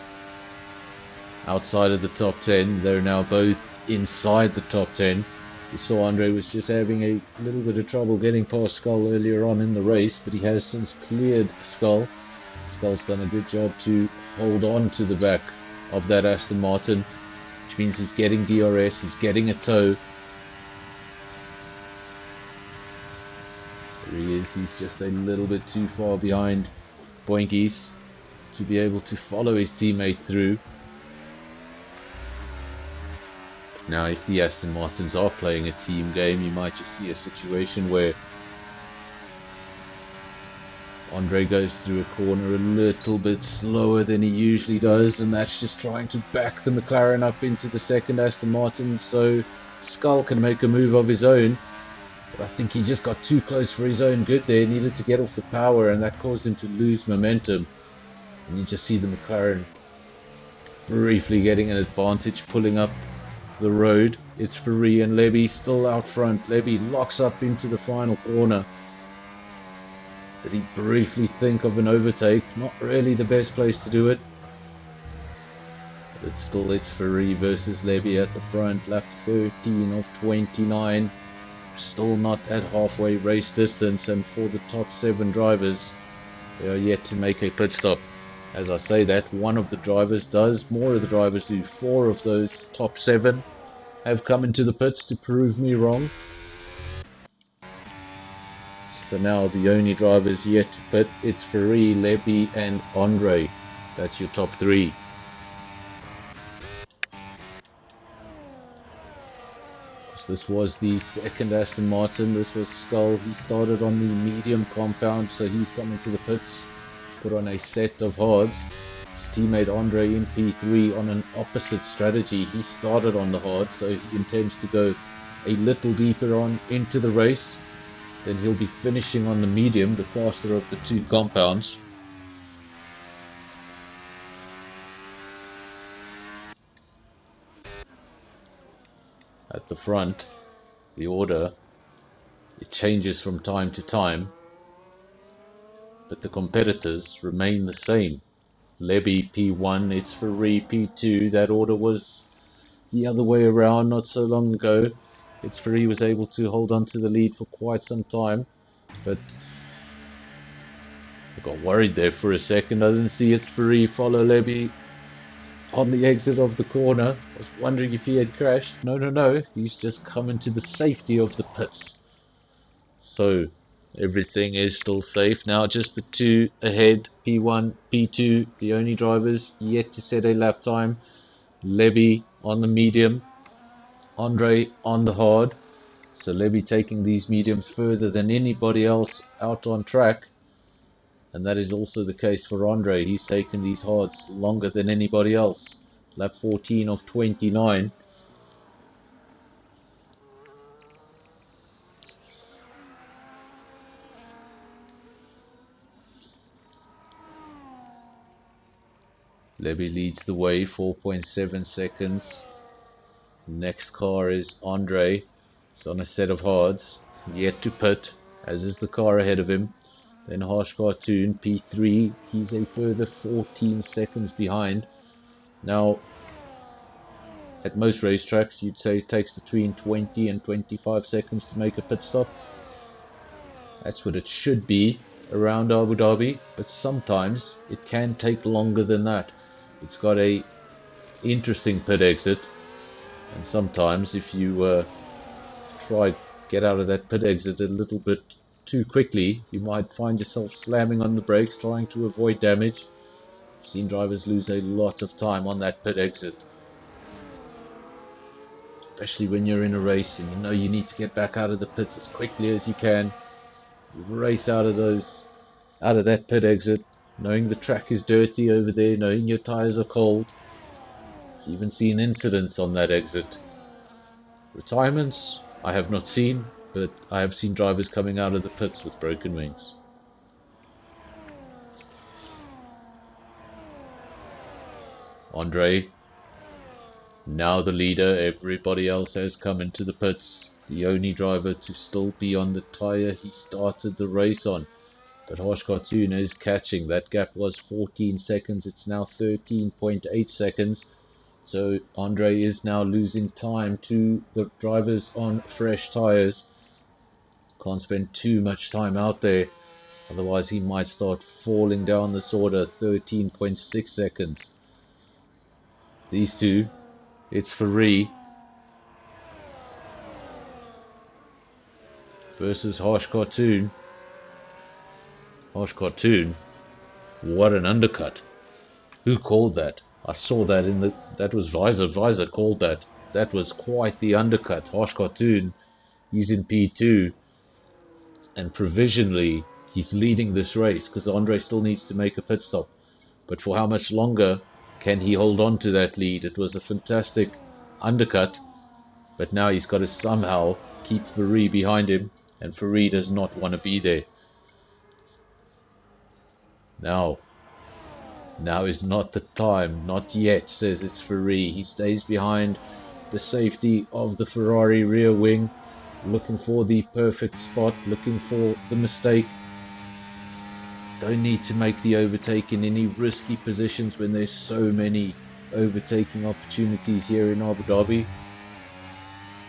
outside of the top 10. They're now both inside the top 10. You saw Andre was just having a little bit of trouble getting past Skull earlier on in the race, but he has since cleared Skull. Skull's done a good job to hold on to the back of that Aston Martin, which means he's getting DRS, he's getting a tow. There he is, he's just a little bit too far behind Boinkies to be able to follow his teammate through. Now, if the Aston Martins are playing a team game, you might just see a situation where Andre goes through a corner a little bit slower than he usually does, and that's just trying to back the McLaren up into the second Aston Martin so Skull can make a move of his own. But I think he just got too close for his own good there, needed to get off the power, and that caused him to lose momentum. And you just see the McLaren briefly getting an advantage, pulling up the road. It's Ferrari and Levy still out front. Levy locks up into the final corner. Did he briefly think of an overtake? Not really the best place to do it. But it's Ferrari versus Levy at the front. Lap 13 of 29. Still not at halfway race distance, and for the top 7 drivers, they are yet to make a pit stop. As I say that, one of the drivers does, more of the drivers do. 4 of those top 7 have come into the pits to prove me wrong. So now the only drivers yet to pit, it's Ferrari, Levy and Andre. That's your top 3. This was the second Aston Martin. This was Skull. He started on the medium compound, so he's coming to the pits, put on a set of hards. His teammate Andre in P3 on an opposite strategy. He started on the hard, so he intends to go a little deeper on into the race. Then he'll be finishing on the medium, the faster of the 2 compounds. At the front, the order, it changes from time to time, but the competitors remain the same. Levy P1, it's Ferrari P2. That order was the other way around not so long ago. It's Ferrari was able to hold on to the lead for quite some time, but I got worried there for a second. I didn't see it's Ferrari follow Levy on the exit of the corner. I was wondering if he had crashed. No, he's just come into the safety of the pits. So everything is still safe. Now just the 2 ahead, P1, P2, the only drivers yet to set a lap time. Levy on the medium, Andre on the hard. So Levy taking these mediums further than anybody else out on track. And that is also the case for Andre. He's taken these hards longer than anybody else. Lap 14 of 29. Levy leads the way, 4.7 seconds. Next car is Andre. It's on a set of hards. Yet to pit, as is the car ahead of him. Then Harsh Cartoon, P3. He's a further 14 seconds behind. Now, at most racetracks, you'd say it takes between 20 and 25 seconds to make a pit stop. That's what it should be around Abu Dhabi, but sometimes it can take longer than that. It's got a interesting pit exit, and sometimes if you try get out of that pit exit a little bit too quickly, you might find yourself slamming on the brakes trying to avoid damage. I've seen drivers lose a lot of time on that pit exit, especially when you're in a race and you know you need to get back out of the pits as quickly as you can. You race out of that pit exit, knowing the track is dirty over there, knowing your tires are cold. I've even seen incidents on that exit. Retirements I have not seen, but I have seen drivers coming out of the pits with broken wings. Andre, now the leader. Everybody else has come into the pits. The only driver to still be on the tyre he started the race on. But Harsh Cartoon is catching. That gap was 14 seconds. It's now 13.8 seconds. So Andre is now losing time to the drivers on fresh tyres. Can't spend too much time out there, otherwise he might start falling down this order. 13.6 seconds. These two, it's Ferrari versus Harsh Cartoon. Harsh Cartoon, what an undercut. Who called that? I saw that that was Visor. Visor called that. That was quite the undercut. Harsh Cartoon, he's in P2, and provisionally he's leading this race because Andre still needs to make a pit stop. But for how much longer can he hold on to that lead? It was a fantastic undercut, but now he's got to somehow keep Ferrari behind him, and Ferrari does not want to be there. Now, Now is not the time, not yet, says it's Ferrari. He stays behind the safety of the Ferrari rear wing, looking for the perfect spot, looking for the mistake. Don't need to make the overtake in any risky positions when there's so many overtaking opportunities here in Abu Dhabi.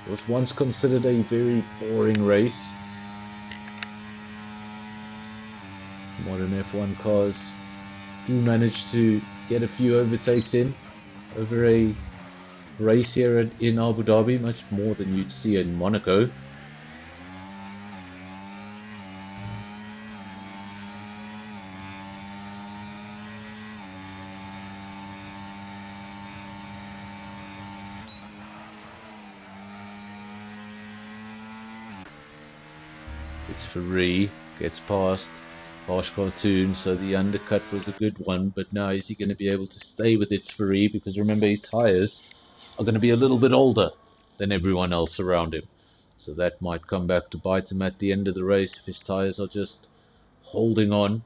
It was once considered a very boring race. Modern F1 cars do manage to get a few overtakes in over a race here in Abu Dhabi, much more than you'd see in Monaco. It's Ferrari, gets past Harsh Cartoon, so the undercut was a good one, but now is he going to be able to stay with its Ferrari? Because remember, his tyres are going to be a little bit older than everyone else around him. So that might come back to bite him at the end of the race if his tyres are just holding on.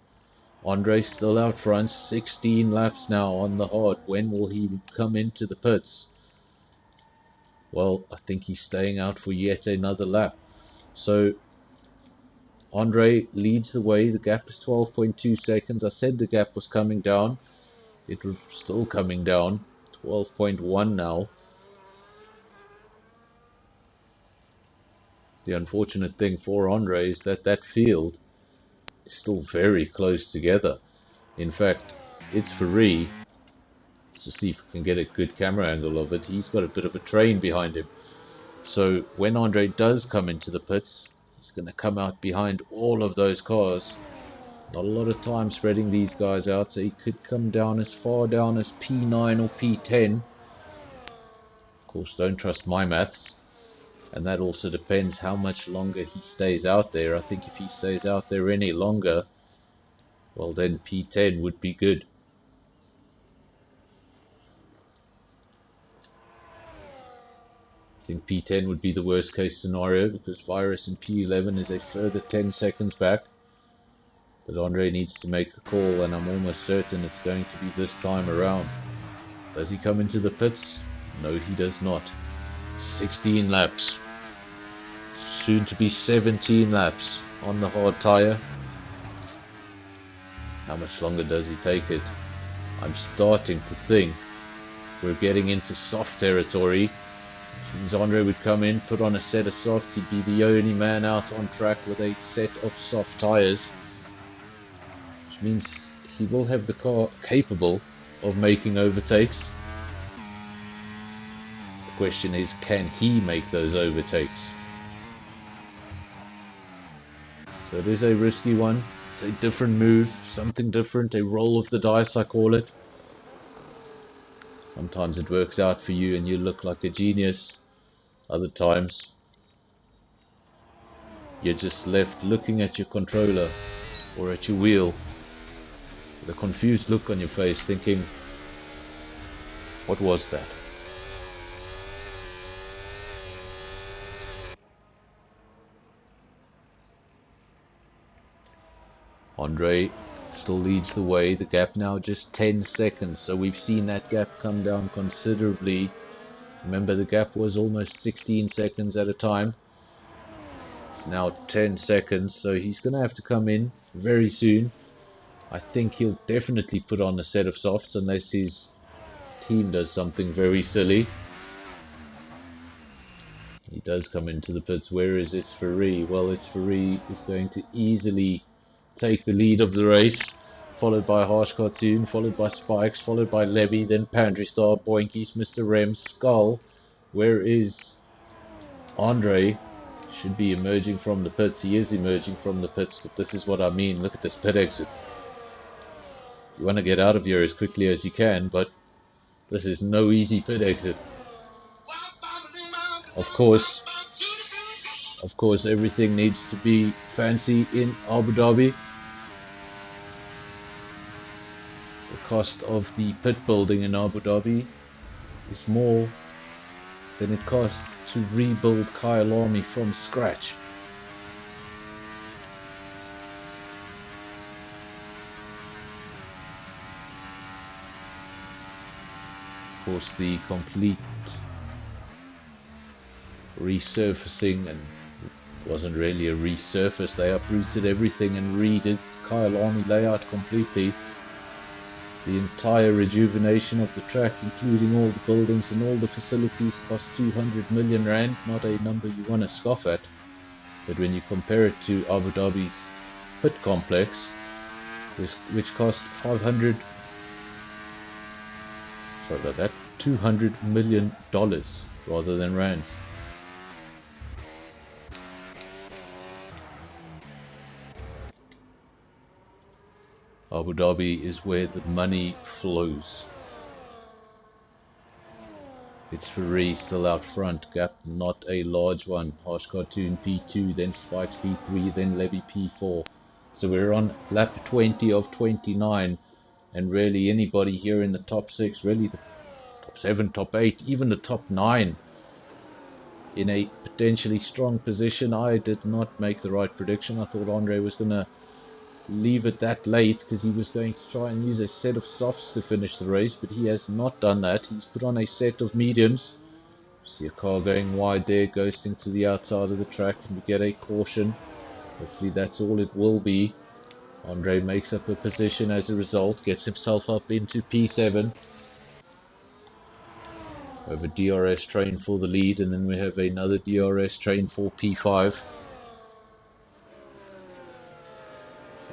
Andre still out front, 16 laps now on the hard. When will he come into the pits? Well, I think he's staying out for yet another lap. So Andre leads the way. The gap is 12.2 seconds. I said the gap was coming down. It was still coming down. 12.1 now. The unfortunate thing for Andre is that that field is still very close together. In fact, it's Ferrari. Let's see if we can get a good camera angle of it. He's got a bit of a train behind him. So when Andre does come into the pits, he's going to come out behind all of those cars. Not a lot of time spreading these guys out, so he could come down as far down as P9 or P10. Of course, don't trust my maths. And that also depends how much longer he stays out there. I think if he stays out there any longer, well then P10 would be good. I think P10 would be the worst case scenario because Virus in P11 is a further 10 seconds back. But Andre needs to make the call, and I'm almost certain it's going to be this time around. Does he come into the pits? No, he does not. 16 laps. Soon to be 17 laps on the hard tyre. How much longer does he take it? I'm starting to think we're getting into soft territory. Which means Andre would come in, put on a set of softs. He'd be the only man out on track with a set of soft tyres. Means he will have the car capable of making overtakes. The question is, can he make those overtakes? So it is a risky one. It's a different move, something different, a roll of the dice I call it. Sometimes it works out for you and you look like a genius. Other times you're just left looking at your controller or at your wheel with a confused look on your face, thinking, what was that? Andre still leads the way. The gap now just 10 seconds, so we've seen that gap come down considerably. Remember, the gap was almost 16 seconds at a time. It's now 10 seconds, so he's going to have to come in very soon. I think he'll definitely put on a set of softs unless his team does something very silly. He does come into the pits. Where is it's Ferrari? Well, it's Ferrari is going to easily take the lead of the race, followed by Harsh Cartoon, followed by Spikes, followed by Levy, then Pantry Star, Boinkies, Mr. Rem, Skull. Where is Andre? Should be emerging from the pits. He is emerging from the pits, but this is what I mean. Look at this pit exit. You want to get out of here as quickly as you can, but this is no easy pit exit. Of course, everything needs to be fancy in Abu Dhabi. The cost of the pit building in Abu Dhabi is more than it costs to rebuild Kyalami from scratch. course, the complete resurfacing, and it wasn't really a resurface, they uprooted everything and redid Kyle Army layout completely. The entire rejuvenation of the track, including all the buildings and all the facilities, cost 200 million rand, not a number you want to scoff at. But when you compare it to Abu Dhabi's pit complex, which cost $200 million rather than rands. Abu Dhabi is where the money flows. It's Ferrari still out front, gap not a large one. Harsh Cartoon P2, then Spikes P3, then Levy P4. So we're on lap 20 of 29, and really anybody here in the top 6, really the top 7, top 8, even the top 9 in a potentially strong position. I did not make the right prediction. I thought Andre was going to leave it that late because he was going to try and use a set of softs to finish the race, but he has not done that. He's put on a set of mediums. See a car going wide there, ghosting to the outside of the track, and we get a caution. Hopefully that's all it will be. Andre makes up a position as a result, gets himself up into P7. We have a DRS train for the lead, and then we have another DRS train for P5.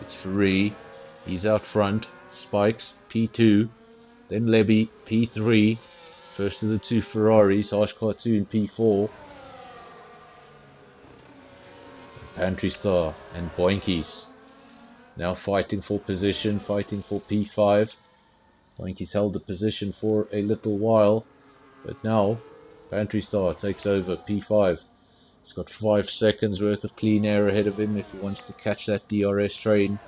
It's Ferrari, he's out front. Spikes P2, then Levy P3. First of the two Ferraris, Harsh Cartoon P4. Pantry Star and Boinkies now fighting for position, fighting for P5. Boinkies held the position for a little while, but now Pantry Star takes over P5. He's got 5 seconds worth of clean air ahead of him if he wants to catch that DRS train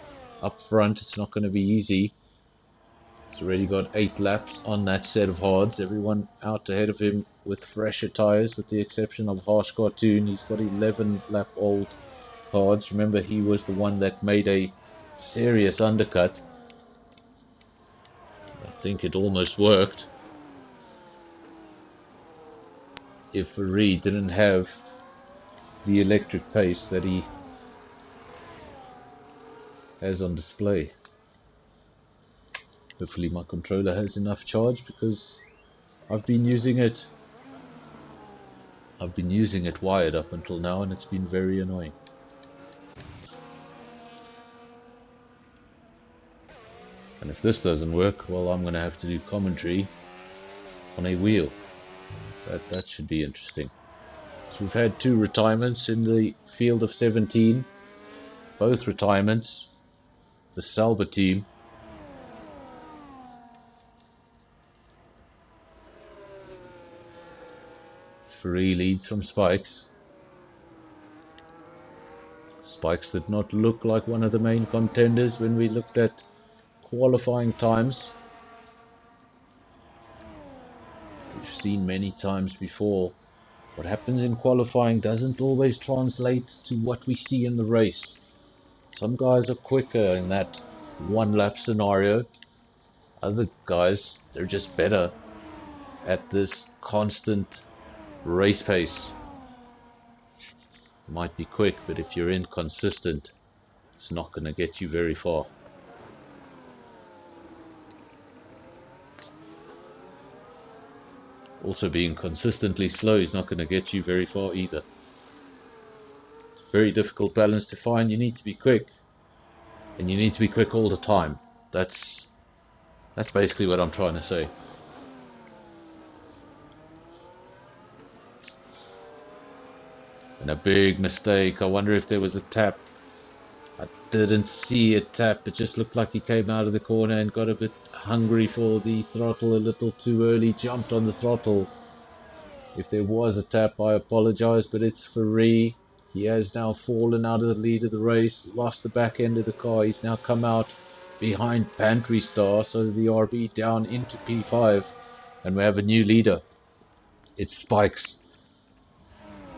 up front. It's not going to be easy. He's already got 8 laps on that set of hards. Everyone out ahead of him with fresher tyres, with the exception of Harsh Cartoon. He's got 11 lap old hards. Remember, he was the one that made a serious undercut. I think it almost worked. If Ferrari didn't have the electric pace that he has on display. Hopefully my controller has enough charge, because I've been using it wired up until now, and it's been very annoying. And if this doesn't work, well, I'm going to have to do commentary on a wheel. That should be interesting. So we've had 2 retirements in the field of 17. Both retirements, the Sauber team. Ferrari leads from Spikes. Spikes did not look like one of the main contenders when we looked at qualifying times. We've seen many times before, what happens in qualifying doesn't always translate to what we see in the race. Some guys are quicker in that 1 lap scenario. Other guys, they're just better at this constant race pace. You might be quick, but if you're inconsistent, it's not going to get you very far. Also, being consistently slow is not going to get you very far either. Very difficult balance to find. You need to be quick, and you need to be quick all the time. That's basically what I'm trying to say. And a big mistake. I wonder if there was a tap. I didn't see a tap. It just looked like he came out of the corner and got a bit hungry for the throttle a little too early. Jumped on the throttle. If there was a tap, I apologize, but it's Ferrari. He has now fallen out of the lead of the race. Lost the back end of the car. He's now come out behind Pantry Star. So the RB down into P5. And we have a new leader. It's Spikes.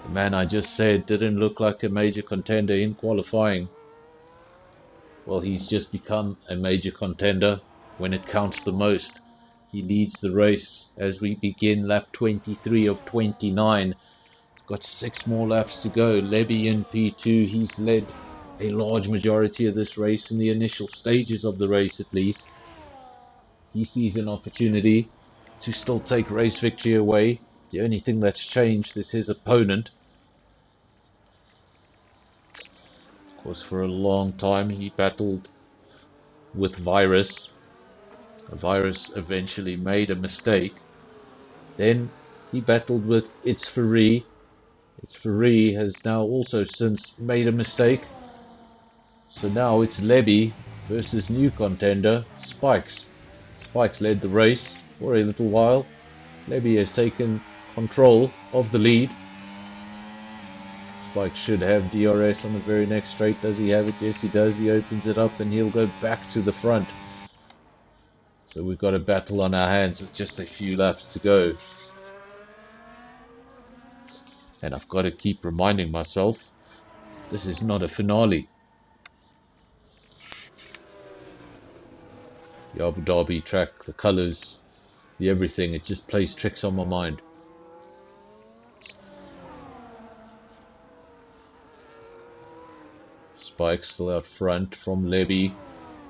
The man I just said didn't look like a major contender in qualifying. Well, he's just become a major contender when it counts the most. He leads the race as we begin lap 23 of 29. Got 6 more laps to go. Lebby in P2. He's led a large majority of this race in the initial stages of the race at least. He sees an opportunity to still take race victory away. The only thing that's changed is his opponent. Of course, for a long time he battled with Virus. Virus eventually made a mistake. Then he battled with It's Free. It's Free has now also since made a mistake. So now it's Lebby versus new contender Spikes. Spikes led the race for a little while. Lebby has taken control of the lead. Spikes should have DRS on the very next straight. Does he have it? Yes, he does. He opens it up and he'll go back to the front. So we've got a battle on our hands with just a few laps to go. And I've got to keep reminding myself, this is not a finale. The Abu Dhabi track, the colours, the everything, it just plays tricks on my mind. Spike still out front from Lebby.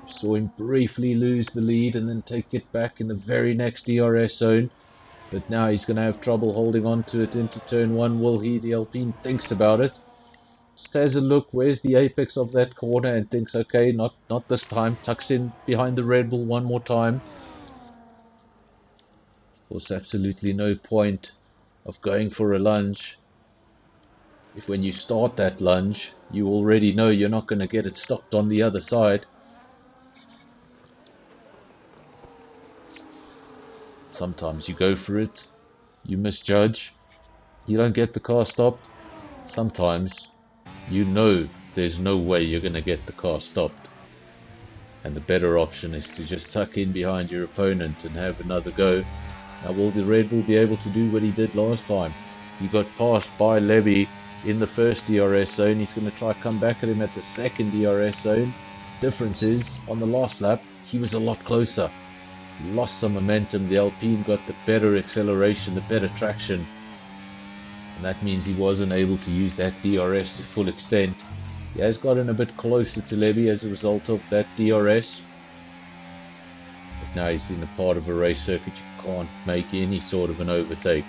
We saw him briefly lose the lead and then take it back in the very next DRS zone. But now he's going to have trouble holding on to it into turn 1. Will he? The Alpine thinks about it. Just has a look, where's the apex of that corner, and thinks, okay, not this time. Tucks in behind the Red Bull one more time. Of course, absolutely no point of going for a lunge if when you start that lunge, you already know you're not going to get it stopped on the other side. Sometimes you go for it, you misjudge, you don't get the car stopped. Sometimes you know there's no way you're going to get the car stopped. And the better option is to just tuck in behind your opponent and have another go. Now will the Red Bull be able to do what he did last time? He got passed by Lebby in the first DRS zone. He's going to try come back at him at the second DRS zone. Difference is, on the last lap, he was a lot closer. He lost some momentum. The Alpine got the better acceleration, the better traction. And that means he wasn't able to use that DRS to full extent. He has gotten a bit closer to Lebby as a result of that DRS. But now he's in a part of a race circuit you can't make any sort of an overtake.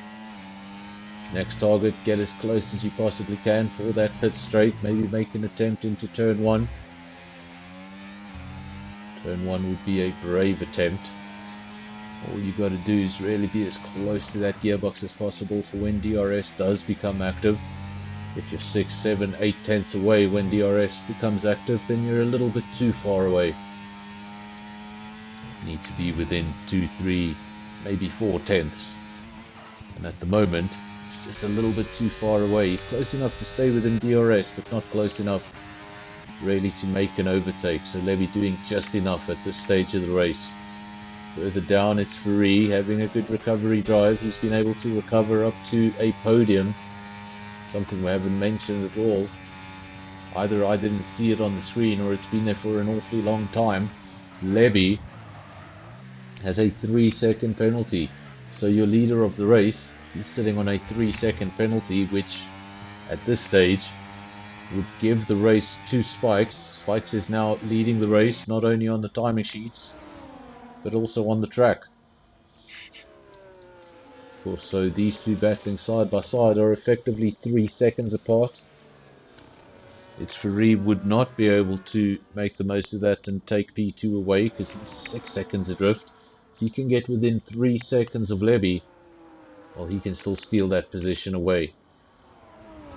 His next target, get as close as you possibly can for that pit straight. Maybe make an attempt into turn 1. Turn 1 would be a brave attempt. All you got to do is really be as close to that gearbox as possible for when DRS does become active. If you're 6, 7, 8 tenths away when DRS becomes active, then you're a little bit too far away. You need to be within 2, 3, maybe 4 tenths. And at the moment, it's just a little bit too far away. He's close enough to stay within DRS, but not close enough really to make an overtake. So Lebby doing just enough at this stage of the race. Further down, it's Free having a good recovery drive. He's been able to recover up to a podium. Something we haven't mentioned at all. Either I didn't see it on the screen or it's been there for an awfully long time. Lebby has a 3-second penalty. So your leader of the race, he's sitting on a 3-second penalty, which at this stage would give the race to Spikes. Spikes is now leading the race, not only on the timing sheets, but also on the track. Of course, so these two battling side by side are effectively 3 seconds apart. It's Free would not be able to make the most of that and take P2 away because he's 6 seconds adrift. If he can get within 3 seconds of Lebby, well, he can still steal that position away.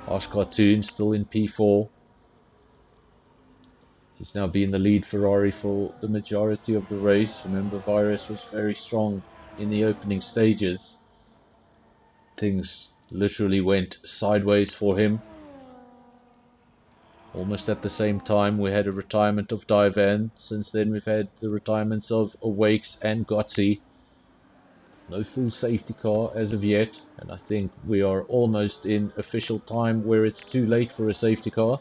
Harsh Cartoon still in P4. He's now been the lead Ferrari for the majority of the race. Remember, Virus was very strong in the opening stages. Things literally went sideways for him. Almost at the same time, we had a retirement of Divan. Since then, we've had the retirements of Awakes and Gotzi. No full safety car as of yet, and I think we are almost in official time where it's too late for a safety car.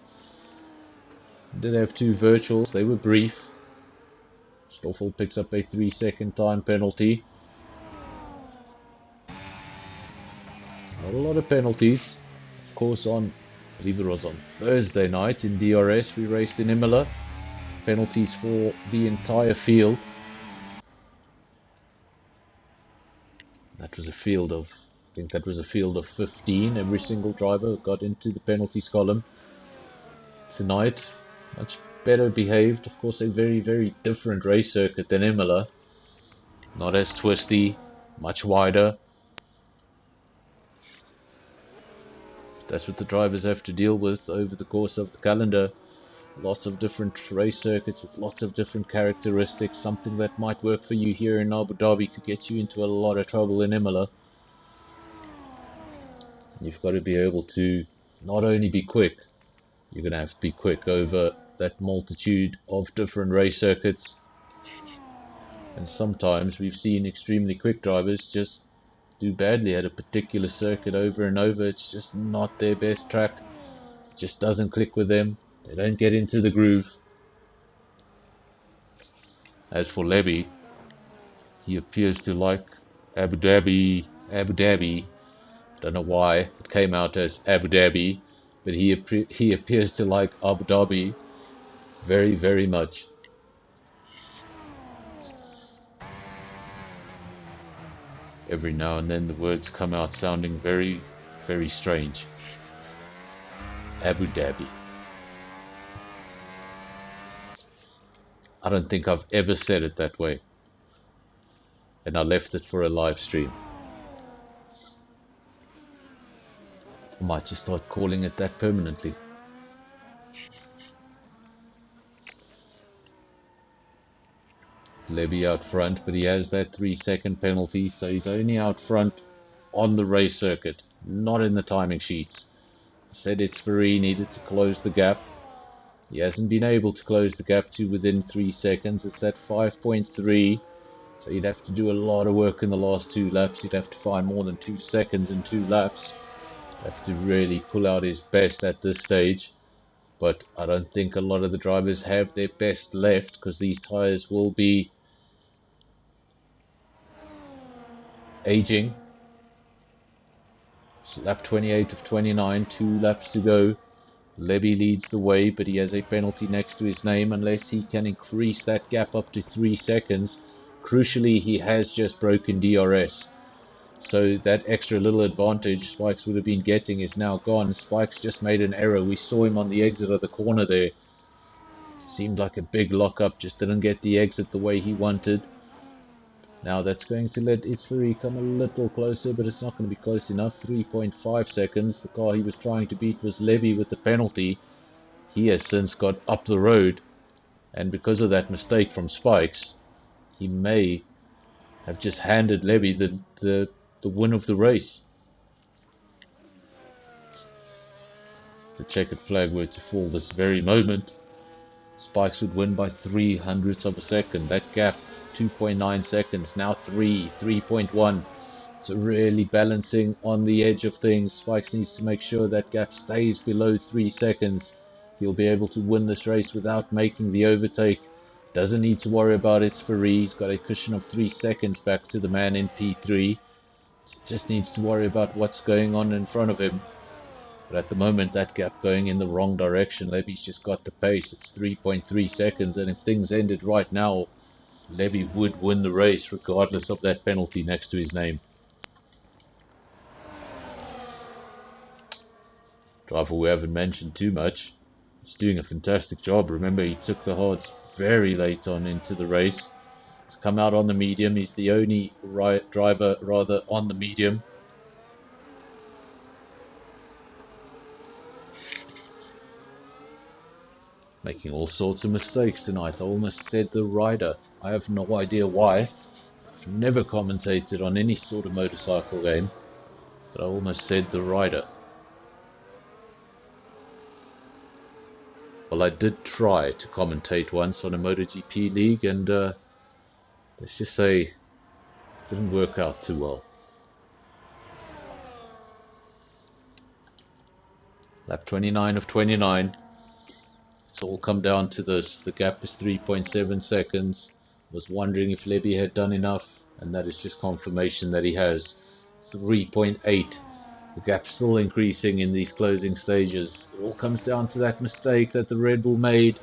Did have 2 virtuals, they were brief. Stoffel picks up a 3-second time penalty. Not a lot of penalties. Of course, I believe it was on Thursday night in DRS, we raced in Imola. Penalties for the entire field. That was a field of, I think that was a field of 15. Every single driver got into the penalties column. Tonight, much better behaved. Of course, a very, very different race circuit than Imola. Not as twisty, much wider. That's what the drivers have to deal with over the course of the calendar. Lots of different race circuits with lots of different characteristics. Something that might work for you here in Abu Dhabi could get you into a lot of trouble in Imola. You've got to be able to not only be quick, you're going to have to be quick over that multitude of different race circuits. And sometimes we've seen extremely quick drivers just do badly at a particular circuit over and over. It's just not their best track. It just doesn't click with them. They don't get into the groove. As for Levy, he appears to like Abu Dhabi. Don't know why it came out as Abu Dhabi, but he appears to like Abu Dhabi very, very much. Every now and then the words come out sounding very, very strange. Abu Dhabi. I don't think I've ever said it that way. And I left it for a live stream. I might just start calling it that permanently. Levy out front, but he has that 3-second penalty, so he's only out front on the race circuit, not in the timing sheets. I said SAFRL needed to close the gap. He hasn't been able to close the gap to within 3 seconds. It's at 5.3, so he'd have to do a lot of work in the last 2 laps. He'd have to find more than 2 seconds in 2 laps. Have to really pull out his best at this stage. But I don't think a lot of the drivers have their best left, because these tyres will be aging. So lap 28 of 29, 2 laps to go. Levy leads the way, but he has a penalty next to his name unless he can increase that gap up to 3 seconds. Crucially, he has just broken DRS. So that extra little advantage Spikes would have been getting is now gone. Spikes just made an error. We saw him on the exit of the corner there. Seemed like a big lockup, just didn't get the exit the way he wanted. Now that's going to let SAFRL come a little closer, but it's not going to be close enough. 3.5 seconds. The car he was trying to beat was Levy with the penalty. He has since got up the road, and because of that mistake from Spikes, he may have just handed Levy the win of the race. If the checkered flag were to fall this very moment, Spikes would win by 0.03 of a second. That gap, 2.9 seconds, now 3.1. So really balancing on the edge of things. Spikes needs to make sure that gap stays below 3 seconds. He'll be able to win this race without making the overtake. Doesn't need to worry about SAFRL. He's got a cushion of 3 seconds back to the man in P3. Just needs to worry about what's going on in front of him. But at the moment, that gap going in the wrong direction. Levy's just got the pace. It's 3.3 seconds, and if things ended right now, Levy would win the race regardless of that penalty next to his name. Driver we haven't mentioned too much. He's doing a fantastic job. Remember, he took the hards very late on into the race. He's come out on the medium. He's the only driver on the medium. Making all sorts of mistakes tonight. I almost said the rider. I have no idea why. I've never commentated on any sort of motorcycle game, but I almost said the rider. Well, I did try to commentate once on a MotoGP league, and let's just say it didn't work out too well. Lap 29 of 29. It's all come down to this. The gap is 3.7 seconds. Was wondering if Levy had done enough, and that is just confirmation that he has. 3.8 The gap's still increasing in these closing stages. It all comes down to that mistake that the Red Bull made.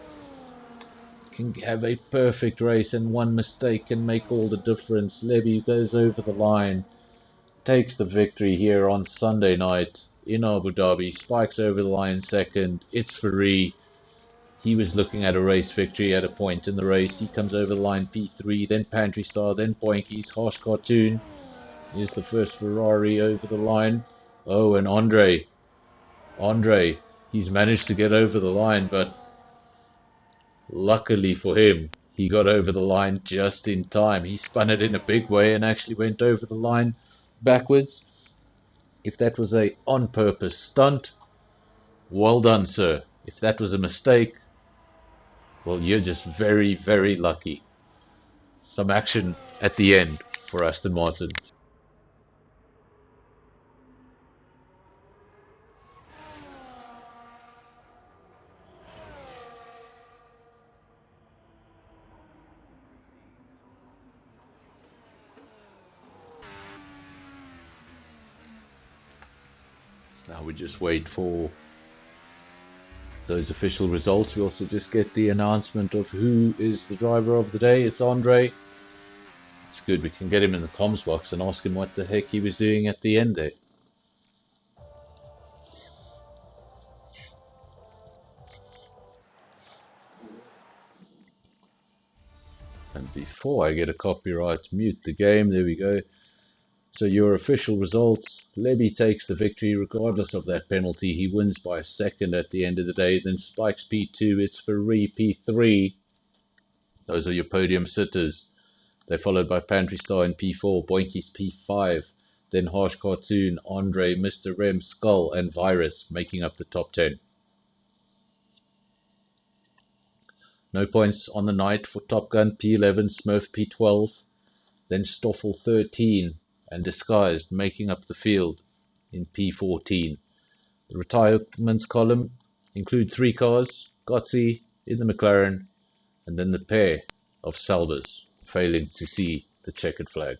Can have a perfect race, and one mistake can make all the difference. Levy goes over the line, takes the victory here on Sunday night in Abu Dhabi. Spikes over the line second. It's Ferrari. He was looking at a race victory at a point in the race. He comes over the line P3, then Pantry Star, then Boinky's Harsh Cartoon. Here's the first Ferrari over the line. Oh, and Andre, he's managed to get over the line, but luckily for him, he got over the line just in time. He spun it in a big way and actually went over the line backwards. If that was a on-purpose stunt, well done, sir. If that was a mistake, well, you're just very, very lucky. Some action at the end for Aston Martin. Now we just wait for those official results. We also just get the announcement of who is the driver of the day. It's Andre. It's good, we can get him in the comms box and ask him what the heck he was doing at the end there. And before I get a copyright, mute the game. There we go. So your official results: Levy takes the victory regardless of that penalty. He wins by a second at the end of the day. Then Spikes P2, it's Ferrari P3. Those are your podium sitters. They're followed by Pantry Star in P4, Boinky's P5, then Harsh Cartoon, Andre, Mr. Rem, Skull, and Virus making up the top 10. No points on the night for Top Gun P11, Smurf P12, then Stoffel 13, and Disguised making up the field in P14. The retirements column include 3 cars, Gotzi in the McLaren, and then the pair of Salvers, failing to see the checkered flag.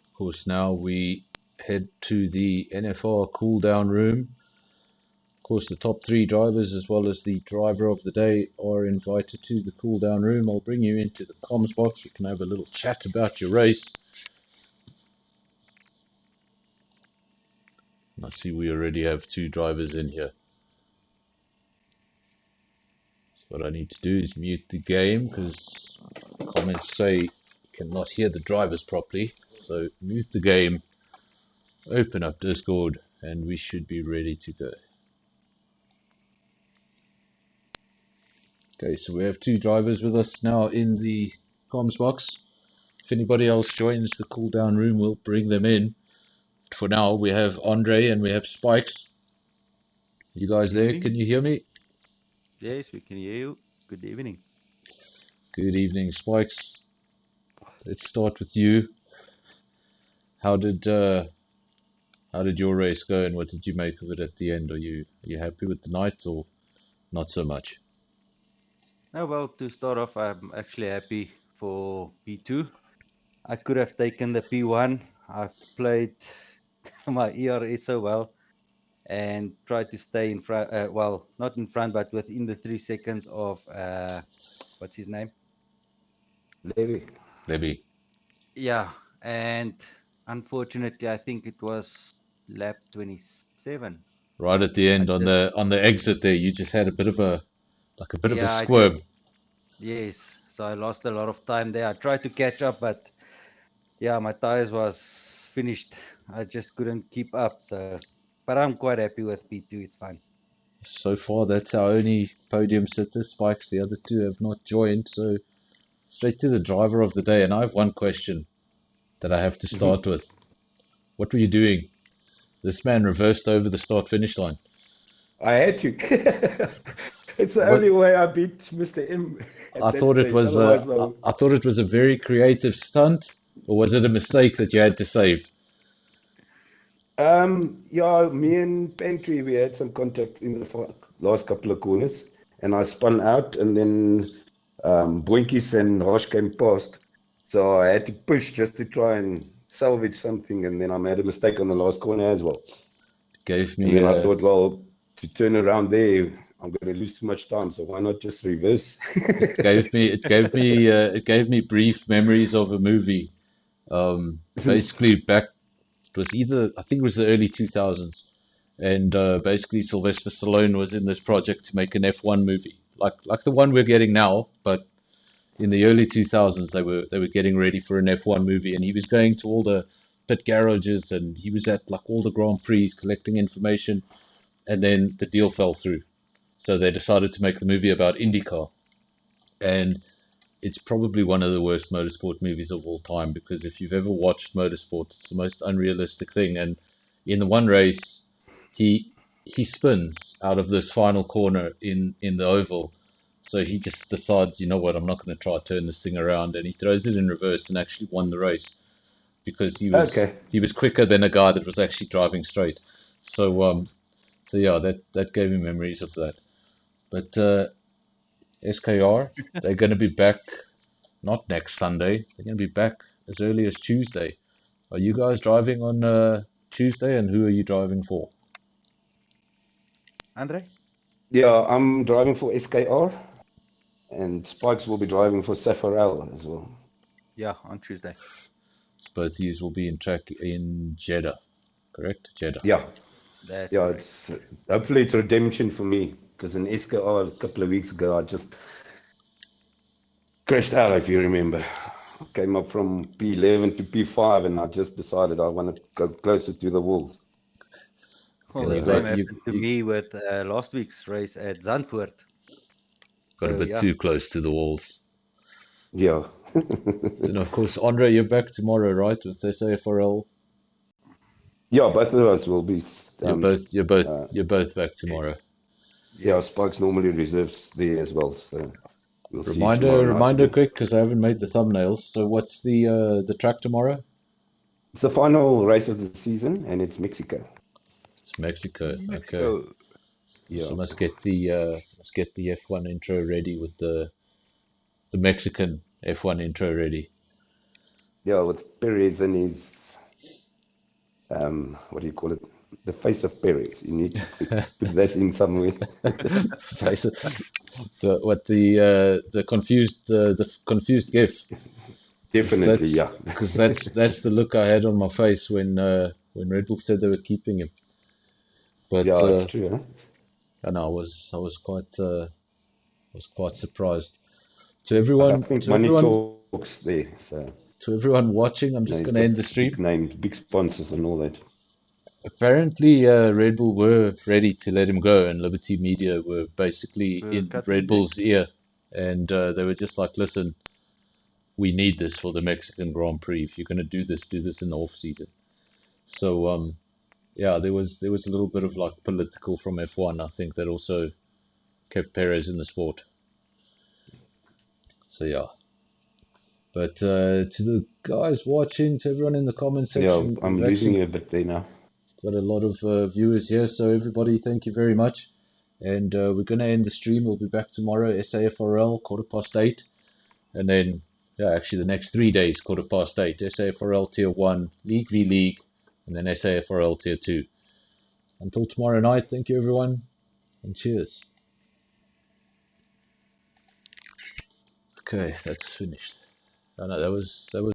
Of course, now we head to the NFR cool down room. Of course, the top 3 drivers as well as the driver of the day are invited to the cool down room. I'll bring you into the comms box. We can have a little chat about your race. I see we already have 2 drivers in here. So what I need to do is mute the game because comments say you cannot hear the drivers properly. So mute the game, open up Discord, and we should be ready to go. Okay, so we have 2 drivers with us now in the comms box. If anybody else joins the cool down room, we'll bring them in. For now, we have Andre and we have Spikes. You guys there? Can you hear me? Yes, we can hear you. Good evening. Good evening, Spikes. Let's start with you. How did your race go, and what did you make of it at the end? Are you happy with the night or not so much? Now, well, to start off, I'm actually happy for P2. I could have taken the P1. I've played my ERS so well and tried to stay in front, well, not in front, but within the 3 seconds of, what's his name? Levy. Yeah, and unfortunately, I think it was lap 27. Right at the end, on the exit there, you just had a bit of a squirm. Yes, so I lost a lot of time there. I tried to catch up, but yeah, my tires was finished. I just couldn't keep up. So, but I'm quite happy with P2. It's fine. So far, that's our only podium sitter, Spikes. The other 2 have not joined, so straight to the driver of the day. And I have one question that I have to start with. What were you doing? This man reversed over the start-finish line. I had to. It's the only way I beat Mr. M. I thought it was a very creative stunt, or was it a mistake that you had to save? Yeah, me and Pantry, we had some contact in the last couple of corners, and I spun out, and then Boinkies and Roche came past, so I had to push just to try and salvage something, and then I made a mistake on the last corner as well. Gave And me then I thought, well, to turn around there, I'm going to lose too much time, so why not just reverse? it gave me brief memories of a movie. Basically back it was either I think it was the early 2000s, and basically Sylvester Stallone was in this project to make an F1 movie, like the one we're getting now, but in the early 2000s they were getting ready for an F1 movie, and he was going to all the pit garages, and he was at like all the Grand Prix collecting information, and then the deal fell through. So they decided to make the movie about IndyCar, and it's probably one of the worst motorsport movies of all time, because if you've ever watched motorsport, it's the most unrealistic thing. And in the one race, he he spins out of this final corner in the oval. So he just decides, you know what, I'm not going to try to turn this thing around, and he throws it in reverse and actually won the race because Okay. he was quicker than a guy that was actually driving straight. So yeah, that gave me memories of that. But SKR, they're going to be back not next Sunday. They're going to be back as early as Tuesday. Are you guys driving on Tuesday, and who are you driving for? Andre? Yeah, I'm driving for SKR, and Spikes will be driving for SAFRL as well. Yeah, on Tuesday. So both of you will be in track in Jeddah, correct? Jeddah. Yeah, That's yeah. correct. It's hopefully it's redemption for me, because in SKR a couple of weeks ago I just crashed out. If you remember, I came up from P11 to P5, and I just decided I want to go closer to the walls. Well, So the So same you, happened to you me with last week's race at Zandvoort. got a So bit yeah, too close to the walls. yeah, Then of course, Andre, you're back tomorrow, right, with SAFRL? yeah. Both of us will be. Uh, You're both back tomorrow. yes, yeah, yes. Spikes normally reserves there as well, so we'll see tomorrow night Reminder, again. quick, because I haven't made the thumbnails. So what's the track tomorrow? It's the final race of the season, and it's Mexico. It's Mexico. Okay. Mexico. Yeah, So let's get the F1 intro ready with the Mexican F1 intro ready. yeah. With Perez and his what do you call it? The face of Perez. You need to put that in somewhere. Face it. The confused GIF. Definitely, yeah. Because that's the look I had on my face when Red Bull said they were keeping him. But Yeah, it's true, huh? and I was quite surprised. I think money talks there. So, To everyone watching, I'm you know, just he's going to end got the stream. big names, big sponsors, and all that. Apparently, Red Bull were ready to let him go, and Liberty Media were basically in Cutting Red the Bull's ear, and they were just like, "Listen, we need this for the Mexican Grand Prix. If you're going to do this in the off season." So, yeah, there was a little bit of like political from F1. I think that also kept Perez in the sport. So yeah, but to the guys watching, to everyone in the comment Yeah, section, I'm we've losing actually you a bit there now. got a lot of viewers here. So everybody, thank you very much. And we're going to end the stream. We'll be back tomorrow, SAFRL, 8:15. And then, yeah, actually the next 3 days, 8:15. SAFRL Tier 1, League v League, and then SAFRL Tier 2. Until tomorrow night, thank you everyone, and cheers. Okay, that's finished. Oh, no, that was